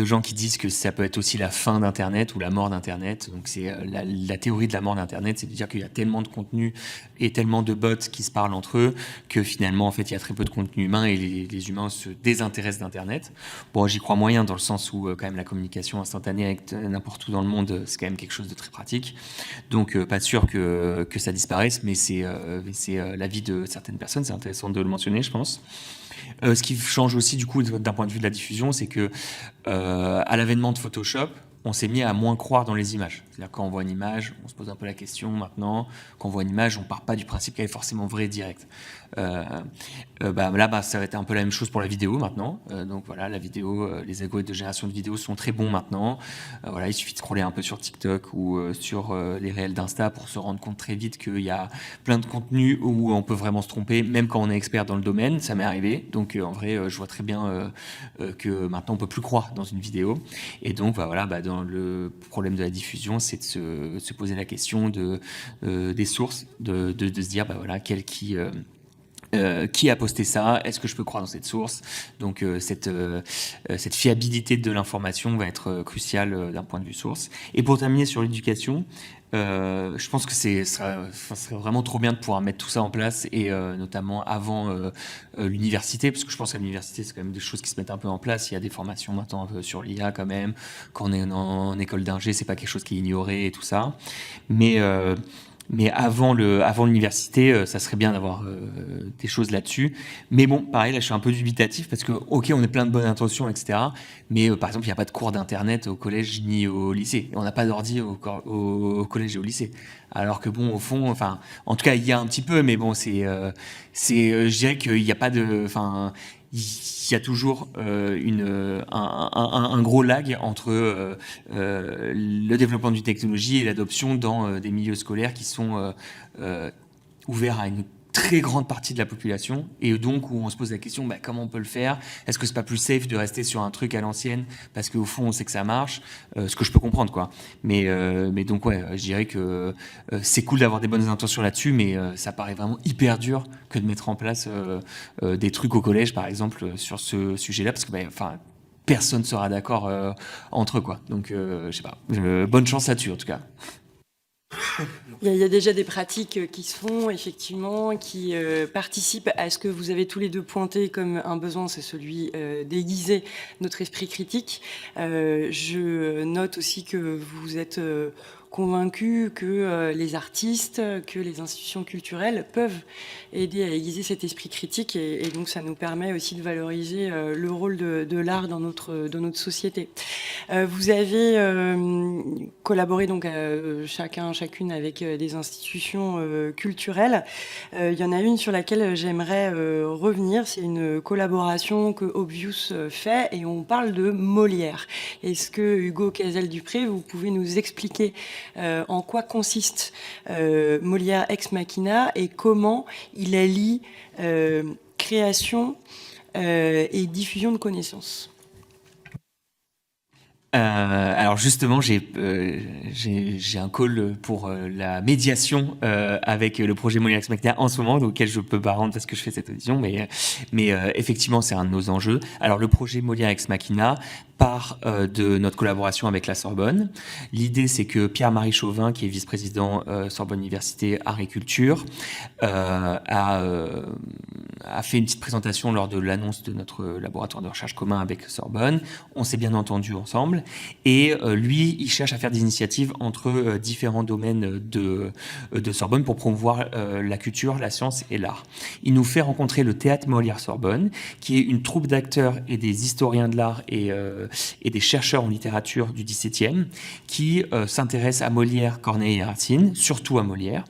Speaker 3: gens qui disent que ça peut être aussi la fin d'Internet ou la mort d'Internet. Donc c'est la théorie de la mort d'Internet, c'est de dire qu'il y a tellement de contenu et tellement de bots qui se parlent entre eux que finalement en fait il y a très peu de contenu humain et les humains se désintéressent d'Internet. Bon, j'y crois moyen dans le sens où quand même la communication instantanée avec n'importe où dans le monde, c'est quand même quelque chose de très pratique. Donc pas sûr que ça disparaisse, mais c'est l'avis de certaines personnes. C'est intéressant de le mentionner, je pense. Ce qui change aussi du coup d'un point de vue de la diffusion, c'est que à l'avènement de Photoshop, on s'est mis à moins croire dans les images. C'est-à-dire quand on voit une image, on se pose un peu la question maintenant. Quand on voit une image, on part pas du principe qu'elle est forcément vraie direct. Ça va être un peu la même chose pour la vidéo maintenant. Donc voilà, la vidéo, les algorithmes de génération de vidéos sont très bons maintenant. Il suffit de scroller un peu sur TikTok ou sur les réels d'Insta pour se rendre compte très vite qu'il y a plein de contenus où on peut vraiment se tromper, même quand on est expert dans le domaine. Ça m'est arrivé. Donc en vrai, je vois très bien que maintenant on peut plus croire dans une vidéo. Et donc dans le problème de la diffusion, c'est de se poser la question des sources, de se dire Qui a posté ça? Est-ce que je peux croire dans cette source? Donc cette fiabilité de l'information va être cruciale d'un point de vue source. Et pour terminer sur l'éducation, je pense que ce serait vraiment trop bien de pouvoir mettre tout ça en place, et notamment avant l'université, parce que je pense qu'à l'université, c'est quand même des choses qui se mettent un peu en place. Il y a des formations maintenant un peu sur l'IA quand même. Quand on est en école d'ingé, c'est pas quelque chose qui est ignoré et tout ça. Mais avant l'université, ça serait bien d'avoir des choses là-dessus. Mais bon, pareil, là, je suis un peu dubitatif parce que, ok, on est plein de bonnes intentions, etc. Mais par exemple, il n'y a pas de cours d'internet au collège ni au lycée. Et on n'a pas d'ordi au collège et au lycée. Alors que bon, au fond, enfin, en tout cas, il y a un petit peu, mais bon, je dirais qu'il n'y a pas de, enfin, il y a toujours un gros lag entre le développement d'une technologie et l'adoption dans des milieux scolaires qui sont ouverts à une très grande partie de la population, et donc où on se pose la question, comment on peut le faire? Est-ce que c'est pas plus safe de rester sur un truc à l'ancienne parce qu'au fond on sait que ça marche, ce que je peux comprendre, quoi. Mais donc ouais, je dirais que c'est cool d'avoir des bonnes intentions là-dessus, mais ça paraît vraiment hyper dur que de mettre en place des trucs au collège, par exemple, sur ce sujet-là, parce que personne ne sera d'accord entre eux, quoi. Donc je sais pas, bonne chance là-dessus en tout cas.
Speaker 4: Il y a déjà des pratiques qui se font, effectivement, qui participent à ce que vous avez tous les deux pointé comme un besoin, c'est celui d'aiguiser notre esprit critique. Je note aussi que vous êtes convaincu que les artistes, que les institutions culturelles peuvent aider à aiguiser cet esprit critique, et donc ça nous permet aussi de valoriser le rôle de l'art dans notre société. Vous avez collaboré donc chacune avec des institutions culturelles. Il y en a une sur laquelle j'aimerais revenir, c'est une collaboration que Obvious fait, et on parle de Molière. Est-ce que Hugo Cazel-Dupré, vous pouvez nous expliquer en quoi consiste Molière Ex Machina et comment il allie création et diffusion de connaissances?
Speaker 3: Alors justement, j'ai un call pour la médiation avec le projet Molière Ex Machina en ce moment, auquel je peux pas rendre parce que je fais cette audition, mais effectivement, c'est un de nos enjeux. Alors le projet Molière Ex Machina part de notre collaboration avec la Sorbonne. L'idée, c'est que Pierre-Marie Chauvin, qui est vice-président Sorbonne Université Art et Culture, a fait une petite présentation lors de l'annonce de notre laboratoire de recherche commun avec Sorbonne. On s'est bien entendu ensemble, et lui, il cherche à faire des initiatives entre différents domaines de Sorbonne pour promouvoir la culture, la science et l'art. Il nous fait rencontrer le Théâtre Molière Sorbonne, qui est une troupe d'acteurs et des historiens de l'art et des chercheurs en littérature du XVIIe qui s'intéressent à Molière, Corneille et Racine, surtout à Molière.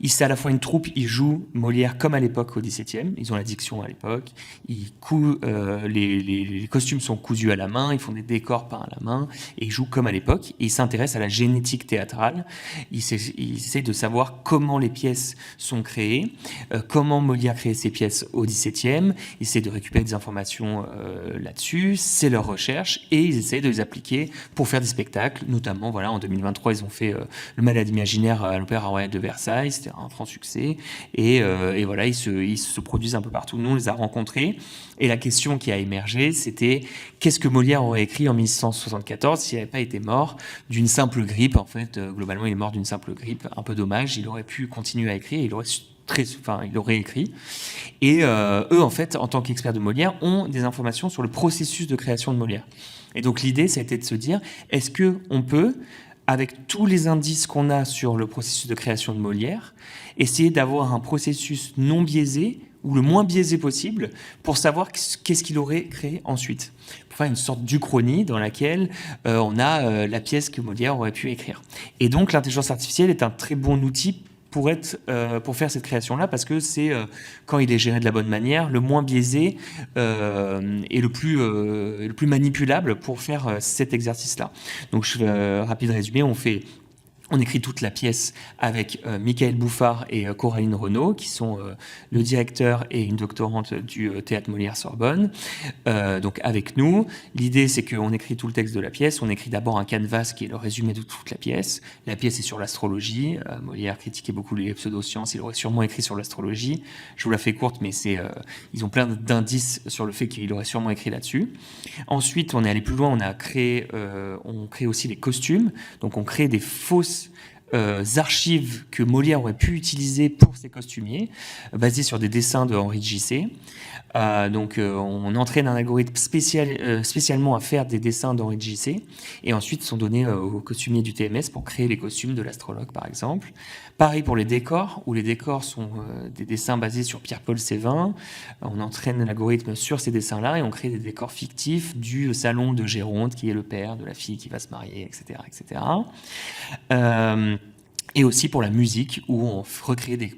Speaker 3: C'est à la fois une troupe, ils jouent Molière comme à l'époque au XVIIe, ils ont la diction à l'époque, les costumes sont cousus à la main, ils font des décors peints à la main, et ils jouent comme à l'époque, et ils s'intéressent à la génétique théâtrale, ils essaient de savoir comment les pièces sont créées, comment Molière créait ses pièces au XVIIe, ils essaient de récupérer des informations là-dessus, c'est leur recherche, et ils essaient de les appliquer pour faire des spectacles, notamment en 2023 ils ont fait Le Malade imaginaire à l'Opéra Royal de Versailles, c'était un franc succès, et voilà, ils se produisent un peu partout. Nous, on les a rencontrés, et la question qui a émergé, c'était qu'est-ce que Molière aurait écrit en 1674 s'il n'avait pas été mort d'une simple grippe. En fait, globalement, il est mort d'une simple grippe, un peu dommage, il aurait pu continuer à écrire, il aurait écrit. Et eux, en fait, en tant qu'experts de Molière, ont des informations sur le processus de création de Molière. Et donc l'idée, ça a été de se dire, est-ce qu'on peut, avec tous les indices qu'on a sur le processus de création de Molière, essayer d'avoir un processus non biaisé, ou le moins biaisé possible, pour savoir qu'est-ce qu'il aurait créé ensuite. Pour faire une sorte d'uchronie dans laquelle on a la pièce que Molière aurait pu écrire. Et donc l'intelligence artificielle est un très bon outil pour faire cette création-là, parce que c'est, quand il est géré de la bonne manière, le moins biaisé et le plus manipulable pour faire cet exercice-là. Donc, rapide résumé, on On écrit toute la pièce avec Michael Bouffard et Coraline Renaud, qui sont le directeur et une doctorante du Théâtre Molière-Sorbonne, donc avec nous. L'idée, c'est qu'on écrit tout le texte de la pièce. On écrit d'abord un canevas qui est le résumé de toute la pièce. La pièce est sur l'astrologie. Molière critiquait beaucoup les pseudosciences. Il aurait sûrement écrit sur l'astrologie. Je vous la fais courte, mais ils ont plein d'indices sur le fait qu'il aurait sûrement écrit là-dessus. Ensuite, on est allé plus loin. On crée aussi les costumes. Donc, on crée des fausses archives que Molière aurait pu utiliser pour ses costumiers, basées sur des dessins de Henri de Gissé. On entraîne un algorithme spécialement à faire des dessins d'Henri de Gissé, et ensuite sont donnés aux costumiers du TMS pour créer les costumes de l'astrologue, par exemple. Pareil pour les décors, où les décors sont des dessins basés sur Pierre-Paul Sévin. On entraîne l'algorithme sur ces dessins-là, et on crée des décors fictifs du salon de Géronte, qui est le père de la fille qui va se marier, etc. etc. Et aussi pour la musique, où on recrée des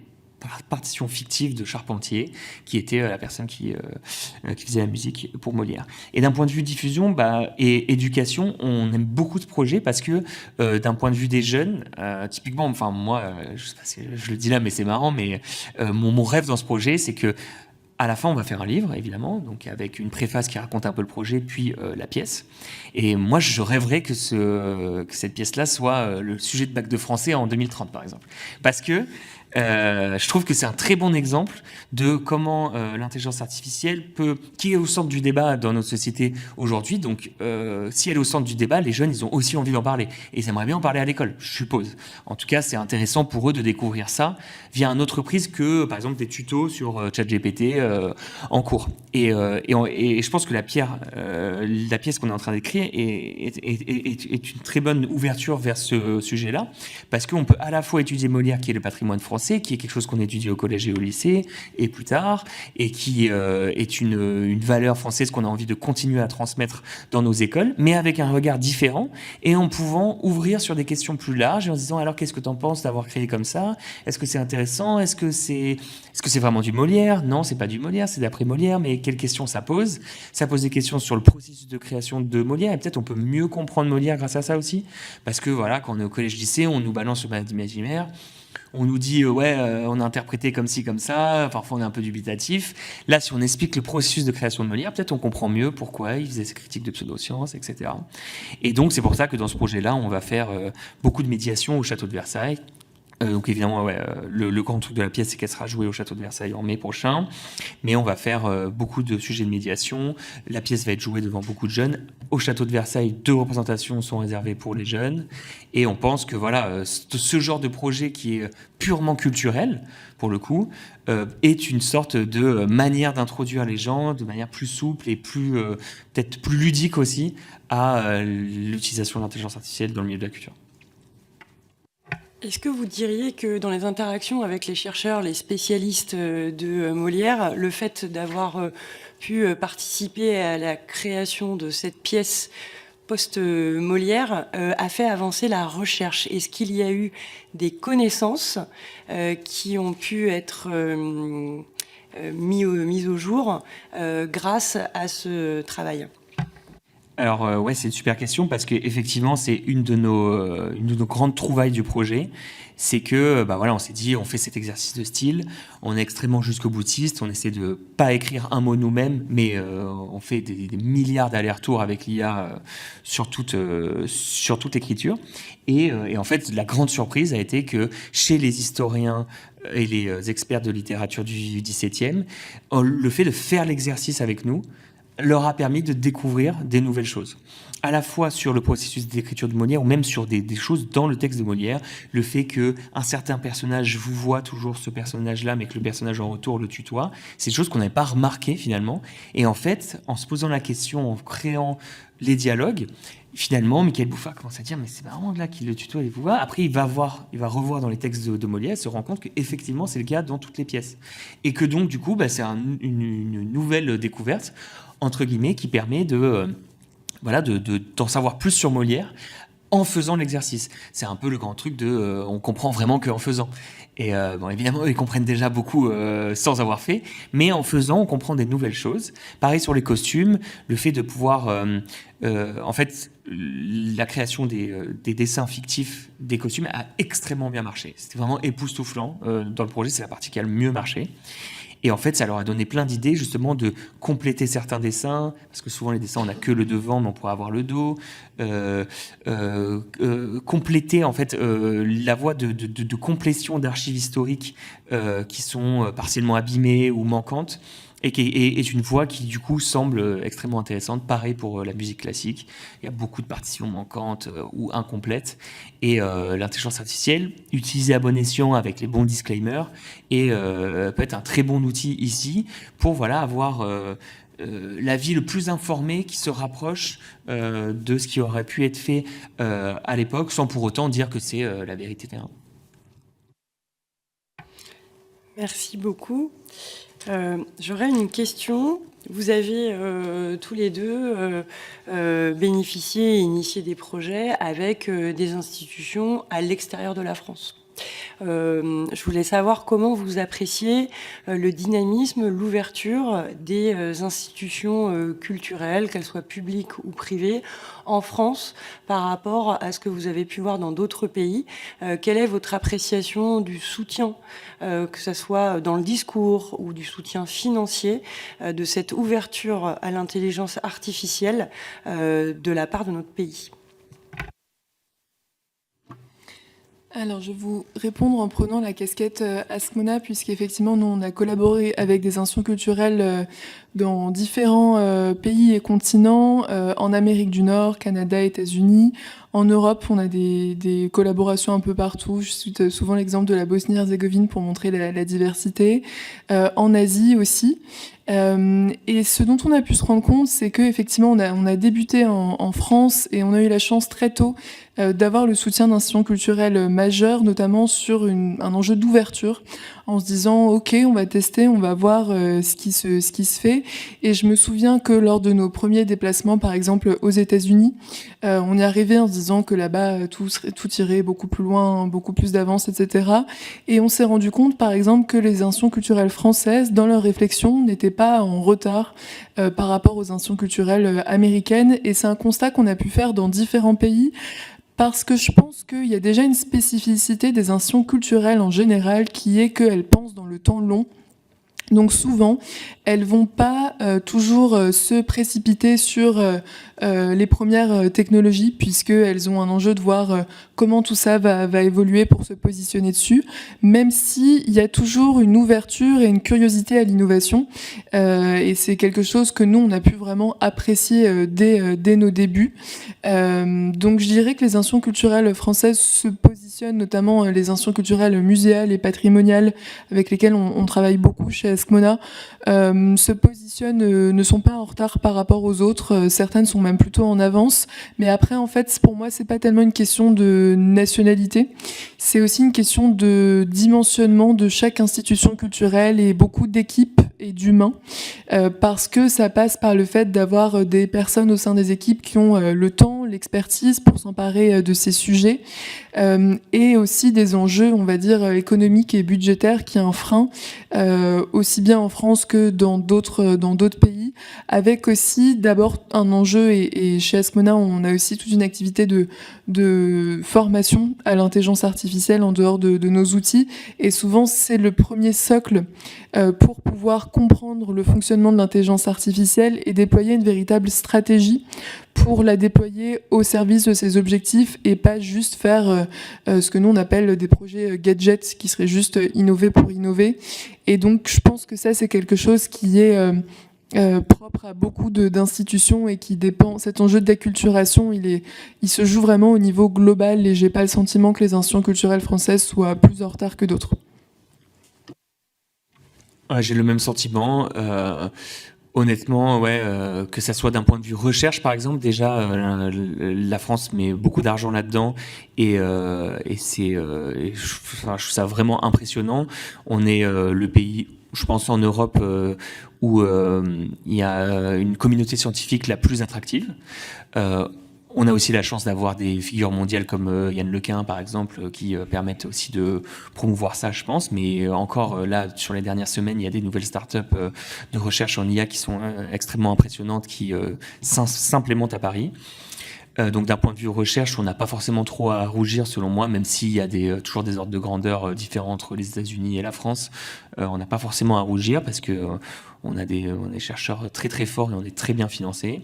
Speaker 3: partitions fictives de Charpentier, qui était la personne qui faisait la musique pour Molière. Et d'un point de vue diffusion et éducation, on aime beaucoup ce projet parce que d'un point de vue des jeunes, typiquement, enfin moi, je sais pas si je le dis là, mais c'est marrant, mais mon rêve dans ce projet, c'est que à la fin, on va faire un livre, évidemment, donc avec une préface qui raconte un peu le projet, puis la pièce. Et moi, je rêverais que cette pièce-là soit le sujet de bac de français en 2030, par exemple. Parce que je trouve que c'est un très bon exemple de comment l'intelligence artificielle qui est au centre du débat dans notre société aujourd'hui. Donc, si elle est au centre du débat, les jeunes, ils ont aussi envie d'en parler. Et ils aimeraient bien en parler à l'école, je suppose. En tout cas, c'est intéressant pour eux de découvrir ça via une autre prise que, par exemple, des tutos sur ChatGPT en cours. Et je pense que la pièce qu'on est en train d'écrire est une très bonne ouverture vers ce sujet-là, parce qu'on peut à la fois étudier Molière, qui est le patrimoine français, qui est quelque chose qu'on étudie au collège et au lycée, et plus tard, et qui est une valeur française qu'on a envie de continuer à transmettre dans nos écoles, mais avec un regard différent, et en pouvant ouvrir sur des questions plus larges, et en se disant, alors qu'est-ce que tu en penses d'avoir créé comme ça? Est-ce que c'est intéressant? Est-ce que c'est vraiment du Molière? Non, c'est pas du Molière, c'est d'après Molière, mais quelles questions ça pose? Ça pose des questions sur le processus de création de Molière, et peut-être on peut mieux comprendre Molière grâce à ça aussi, parce que voilà, quand on est au collège-lycée, on nous balance le balade imaginaire, on nous dit on a interprété comme ci, comme ça, parfois on est un peu dubitatif. Là, si on explique le processus de création de Molière, peut-être on comprend mieux pourquoi il faisait ses critiques de pseudosciences, etc. Et donc, c'est pour ça que dans ce projet-là, on va faire beaucoup de médiation au château de Versailles. Donc évidemment, le grand truc de la pièce, c'est qu'elle sera jouée au château de Versailles en mai prochain. Mais on va faire beaucoup de sujets de médiation. La pièce va être jouée devant beaucoup de jeunes. Au château de Versailles, 2 représentations sont réservées pour les jeunes. Et on pense que ce genre de projet qui est purement culturel, pour le coup, est une sorte de manière d'introduire les gens de manière plus souple et peut-être plus ludique aussi à l'utilisation de l'intelligence artificielle dans le milieu de la culture.
Speaker 4: Est-ce que vous diriez que dans les interactions avec les chercheurs, les spécialistes de Molière, le fait d'avoir pu participer à la création de cette pièce post-Molière a fait avancer la recherche? Est-ce qu'il y a eu des connaissances qui ont pu être mises au jour grâce à ce travail?
Speaker 3: Alors c'est une super question parce qu'effectivement c'est une de nos grandes trouvailles du projet, c'est que on s'est dit on fait cet exercice de style, on est extrêmement jusqu'au boutiste, on essaie de pas écrire un mot nous-mêmes, mais on fait des milliards d'allers-retours avec l'IA sur toute écriture, et en fait la grande surprise a été que chez les historiens et les experts de littérature du XVIIe, le fait de faire l'exercice avec nous leur a permis de découvrir des nouvelles choses, à la fois sur le processus d'écriture de Molière ou même sur des choses dans le texte de Molière. Le fait qu'un certain personnage vous voit toujours ce personnage-là, mais que le personnage en retour le tutoie, c'est des choses qu'on n'avait pas remarquées finalement. Et en fait, en se posant la question, en créant les dialogues, finalement, Michael Bouffard commence à dire mais c'est marrant là qu'il le tutoie et vous voit. Après, il va revoir dans les textes de Molière, se rend compte qu'effectivement c'est le cas dans toutes les pièces. Et que donc, du coup, c'est une nouvelle découverte, entre guillemets, qui permet d'en savoir plus sur Molière en faisant l'exercice. C'est un peu le grand truc de on comprend vraiment qu'en faisant. Et bon, évidemment, ils comprennent déjà beaucoup sans avoir fait, mais en faisant, on comprend des nouvelles choses. Pareil sur les costumes, le fait de pouvoir... en fait, la création des dessins fictifs des costumes a extrêmement bien marché. C'était vraiment époustouflant. Dans le projet, c'est la partie qui a le mieux marché. Et en fait, ça leur a donné plein d'idées, justement, de compléter certains dessins, parce que souvent, les dessins, on n'a que le devant, mais on pourrait avoir le dos. Compléter, en fait, la voie de complétion d'archives historiques qui sont partiellement abîmées ou manquantes, et qui est une voie qui, du coup, semble extrêmement intéressante. Pareil pour la musique classique. Il y a beaucoup de partitions manquantes ou incomplètes. Et l'intelligence artificielle, utilisée à bon escient avec les bons disclaimers, peut être un très bon outil ici pour avoir l'avis le plus informé qui se rapproche de ce qui aurait pu être fait à l'époque, sans pour autant dire que c'est la vérité.
Speaker 4: Merci beaucoup. J'aurais une question. Vous avez tous les deux bénéficié et initié des projets avec des institutions à l'extérieur de la France. Je voulais savoir comment vous appréciez le dynamisme, l'ouverture des institutions culturelles, qu'elles soient publiques ou privées, en France par rapport à ce que vous avez pu voir dans d'autres pays. Quelle est votre appréciation du soutien, que ce soit dans le discours ou du soutien financier, de cette ouverture à l'intelligence artificielle de la part de notre pays ?
Speaker 2: Alors, je vais vous répondre en prenant la casquette Askmona, puisqu'effectivement, nous, on a collaboré avec des institutions culturelles dans différents pays et continents, en Amérique du Nord, Canada, États-Unis. En Europe, on a des collaborations un peu partout. Je cite souvent l'exemple de la Bosnie-Herzégovine pour montrer la diversité. En Asie aussi. Et ce dont on a pu se rendre compte, c'est qu'effectivement, on a débuté en France et on a eu la chance très tôt d'avoir le soutien d'institutions culturelles majeures, notamment sur un enjeu d'ouverture, en se disant ok, on va tester, on va voir ce qui se fait. Et je me souviens que lors de nos premiers déplacements, par exemple aux États-Unis, on y arrivait en se disant que là-bas tout irait beaucoup plus loin, beaucoup plus d'avance, etc. Et on s'est rendu compte, par exemple, que les institutions culturelles françaises, dans leur réflexion, n'étaient pas en retard par rapport aux institutions culturelles américaines. Et c'est un constat qu'on a pu faire dans différents pays. Parce que je pense qu'il y a déjà une spécificité des institutions culturelles en général qui est qu'elles pensent dans le temps long. Donc souvent, elles vont pas toujours se précipiter sur les premières technologies, puisqu'elles ont un enjeu de voir comment tout ça va évoluer pour se positionner dessus, même s'il y a toujours une ouverture et une curiosité à l'innovation. Et c'est quelque chose que nous, on a pu vraiment apprécier dès nos débuts. Donc je dirais que les institutions culturelles françaises se positionnent, notamment les institutions culturelles muséales et patrimoniales, avec lesquelles on travaille beaucoup chez Askmona, se positionnent, ne sont pas en retard par rapport aux autres. Certaines sont même plutôt en avance. Mais après, en fait, pour moi, c'est pas tellement une question de nationalité. C'est aussi une question de dimensionnement de chaque institution culturelle et beaucoup d'équipes et d'humains. Parce que ça passe par le fait d'avoir des personnes au sein des équipes qui ont le temps, l'expertise pour s'emparer de ces sujets. Et aussi des enjeux, on va dire, économiques et budgétaires qui est un frein, aussi bien en France que dans d'autres pays, avec aussi d'abord un enjeu, et chez Askmona, on a aussi toute une activité de formation à l'intelligence artificielle en dehors de nos outils, et souvent c'est le premier socle pour pouvoir comprendre le fonctionnement de l'intelligence artificielle et déployer une véritable stratégie pour la déployer au service de ses objectifs et pas juste faire ce que nous on appelle des projets gadgets qui seraient juste innover pour innover. Et donc je pense que ça c'est quelque chose qui est propre à beaucoup d'institutions et qui dépend. Cet enjeu d'acculturation, il se joue vraiment au niveau global et j'ai pas le sentiment que les institutions culturelles françaises soient plus en retard que d'autres.
Speaker 3: Ouais, j'ai le même sentiment. Honnêtement, que ça soit d'un point de vue recherche, par exemple, déjà, la France met beaucoup d'argent là-dedans et je trouve ça vraiment impressionnant. On est le pays, je pense, en Europe où il y a une communauté scientifique la plus attractive. On a aussi la chance d'avoir des figures mondiales comme Yann Lequin, par exemple, qui permettent aussi de promouvoir ça, je pense. Mais encore, là, sur les dernières semaines, il y a des nouvelles startups de recherche en IA qui sont extrêmement impressionnantes, qui s'implémentent à Paris. Donc d'un point de vue recherche, on n'a pas forcément trop à rougir selon moi, même s'il y a toujours des ordres de grandeur différents entre les États-Unis et la France. On n'a pas forcément à rougir parce que on a des chercheurs très très forts et on est très bien financés.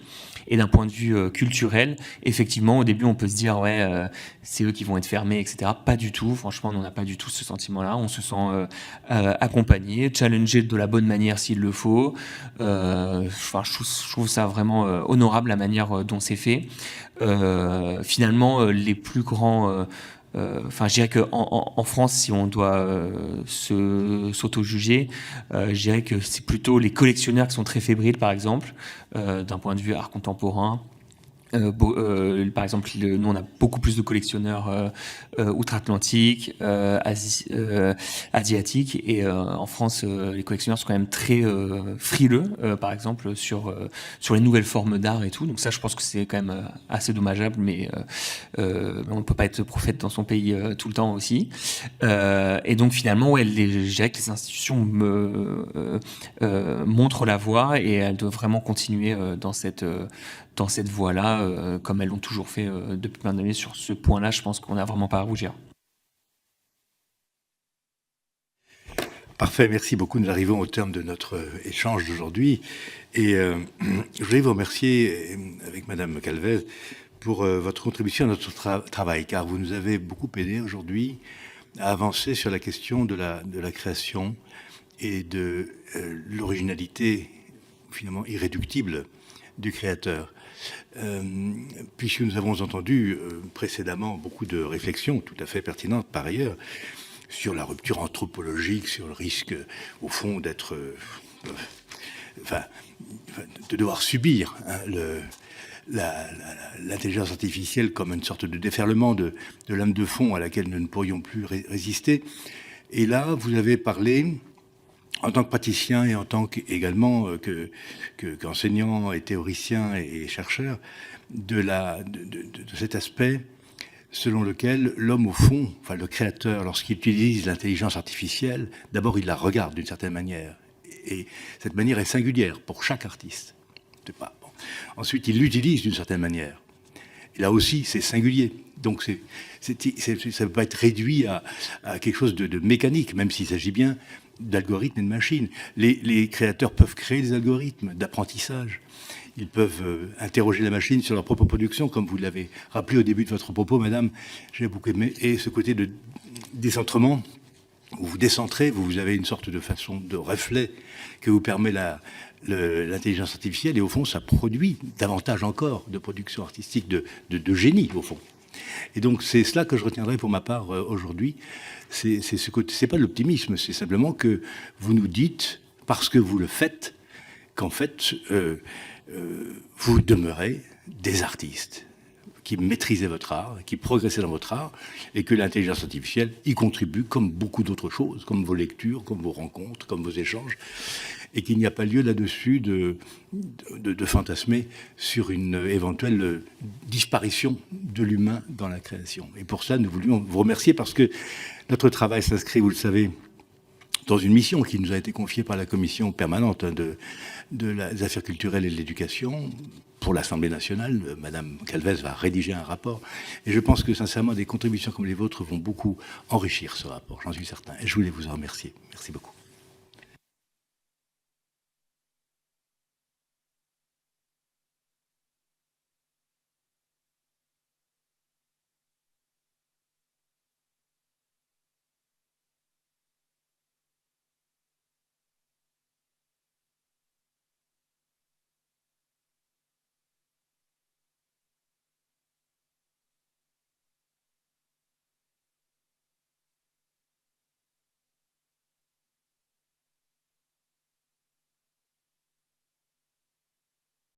Speaker 3: Et d'un point de vue culturel, effectivement, au début, on peut se dire ouais, c'est eux qui vont être fermés, etc. Pas du tout. Franchement, on n'a pas du tout ce sentiment-là. On se sent accompagné, challengé de la bonne manière s'il le faut. Je trouve ça vraiment honorable la manière dont c'est fait. Finalement, les plus grands... je dirais qu'en France, si on doit s'auto-juger, je dirais que c'est plutôt les collectionneurs qui sont très fébriles, par exemple, d'un point de vue art contemporain. Par exemple, nous, on a beaucoup plus de collectionneurs outre-Atlantique, asiatiques, et en France, les collectionneurs sont quand même très frileux, par exemple, sur les nouvelles formes d'art et tout. Donc ça, je pense que c'est quand même assez dommageable, mais on ne peut pas être prophète dans son pays tout le temps aussi. Et donc finalement, ouais, je dirais que les institutions montrent la voie et elles doivent vraiment continuer dans cette voie-là, comme elles l'ont toujours fait depuis plein d'années. Sur ce point-là, je pense qu'on n'a vraiment pas à rougir.
Speaker 1: Parfait, merci beaucoup. Nous arrivons au terme de notre échange d'aujourd'hui. Et je voulais vous remercier, avec Madame Calvez, pour votre contribution à notre travail, car vous nous avez beaucoup aidé aujourd'hui à avancer sur la question de la création et de l'originalité finalement irréductible du créateur. Puisque nous avons entendu précédemment beaucoup de réflexions tout à fait pertinentes par ailleurs sur la rupture anthropologique, sur le risque au fond d'être, de devoir subir l'intelligence artificielle comme une sorte de déferlement de lame de fond à laquelle nous ne pourrions plus résister. Et là, vous avez parlé, en tant que praticien et en tant qu'également qu'enseignant et théoricien et chercheur, de cet aspect selon lequel l'homme, au fond, enfin le créateur, lorsqu'il utilise l'intelligence artificielle, d'abord il la regarde d'une certaine manière. Et cette manière est singulière pour chaque artiste. Bon. Ensuite, il l'utilise d'une certaine manière. Et là aussi, c'est singulier. Donc ça ne peut pas être réduit à quelque chose de mécanique, même s'il s'agit bien d'algorithmes et de machines. Les créateurs peuvent créer des algorithmes d'apprentissage. Ils peuvent interroger la machine sur leur propre production, comme vous l'avez rappelé au début de votre propos, madame. J'ai beaucoup aimé. Et ce côté de décentrement, où vous décentrez, vous avez une sorte de façon de reflet que vous permet l'intelligence artificielle. Et au fond, ça produit davantage encore de production artistique, de génie, au fond. Et donc, c'est cela que je retiendrai pour ma part aujourd'hui. C'est ce côté, c'est pas l'optimisme, c'est simplement que vous nous dites, parce que vous le faites, qu'en fait, vous demeurez des artistes qui maîtrisez votre art, qui progressez dans votre art, et que l'intelligence artificielle y contribue comme beaucoup d'autres choses, comme vos lectures, comme vos rencontres, comme vos échanges, et qu'il n'y a pas lieu là-dessus de fantasmer sur une éventuelle disparition de l'humain dans la création. Et pour ça, nous voulions vous remercier parce que notre travail s'inscrit, vous le savez, dans une mission qui nous a été confiée par la commission permanente des affaires culturelles et de l'éducation pour l'Assemblée nationale. Madame Calvez va rédiger un rapport. Et je pense que, sincèrement, des contributions comme les vôtres vont beaucoup enrichir ce rapport, j'en suis certain. Et je voulais vous en remercier. Merci beaucoup.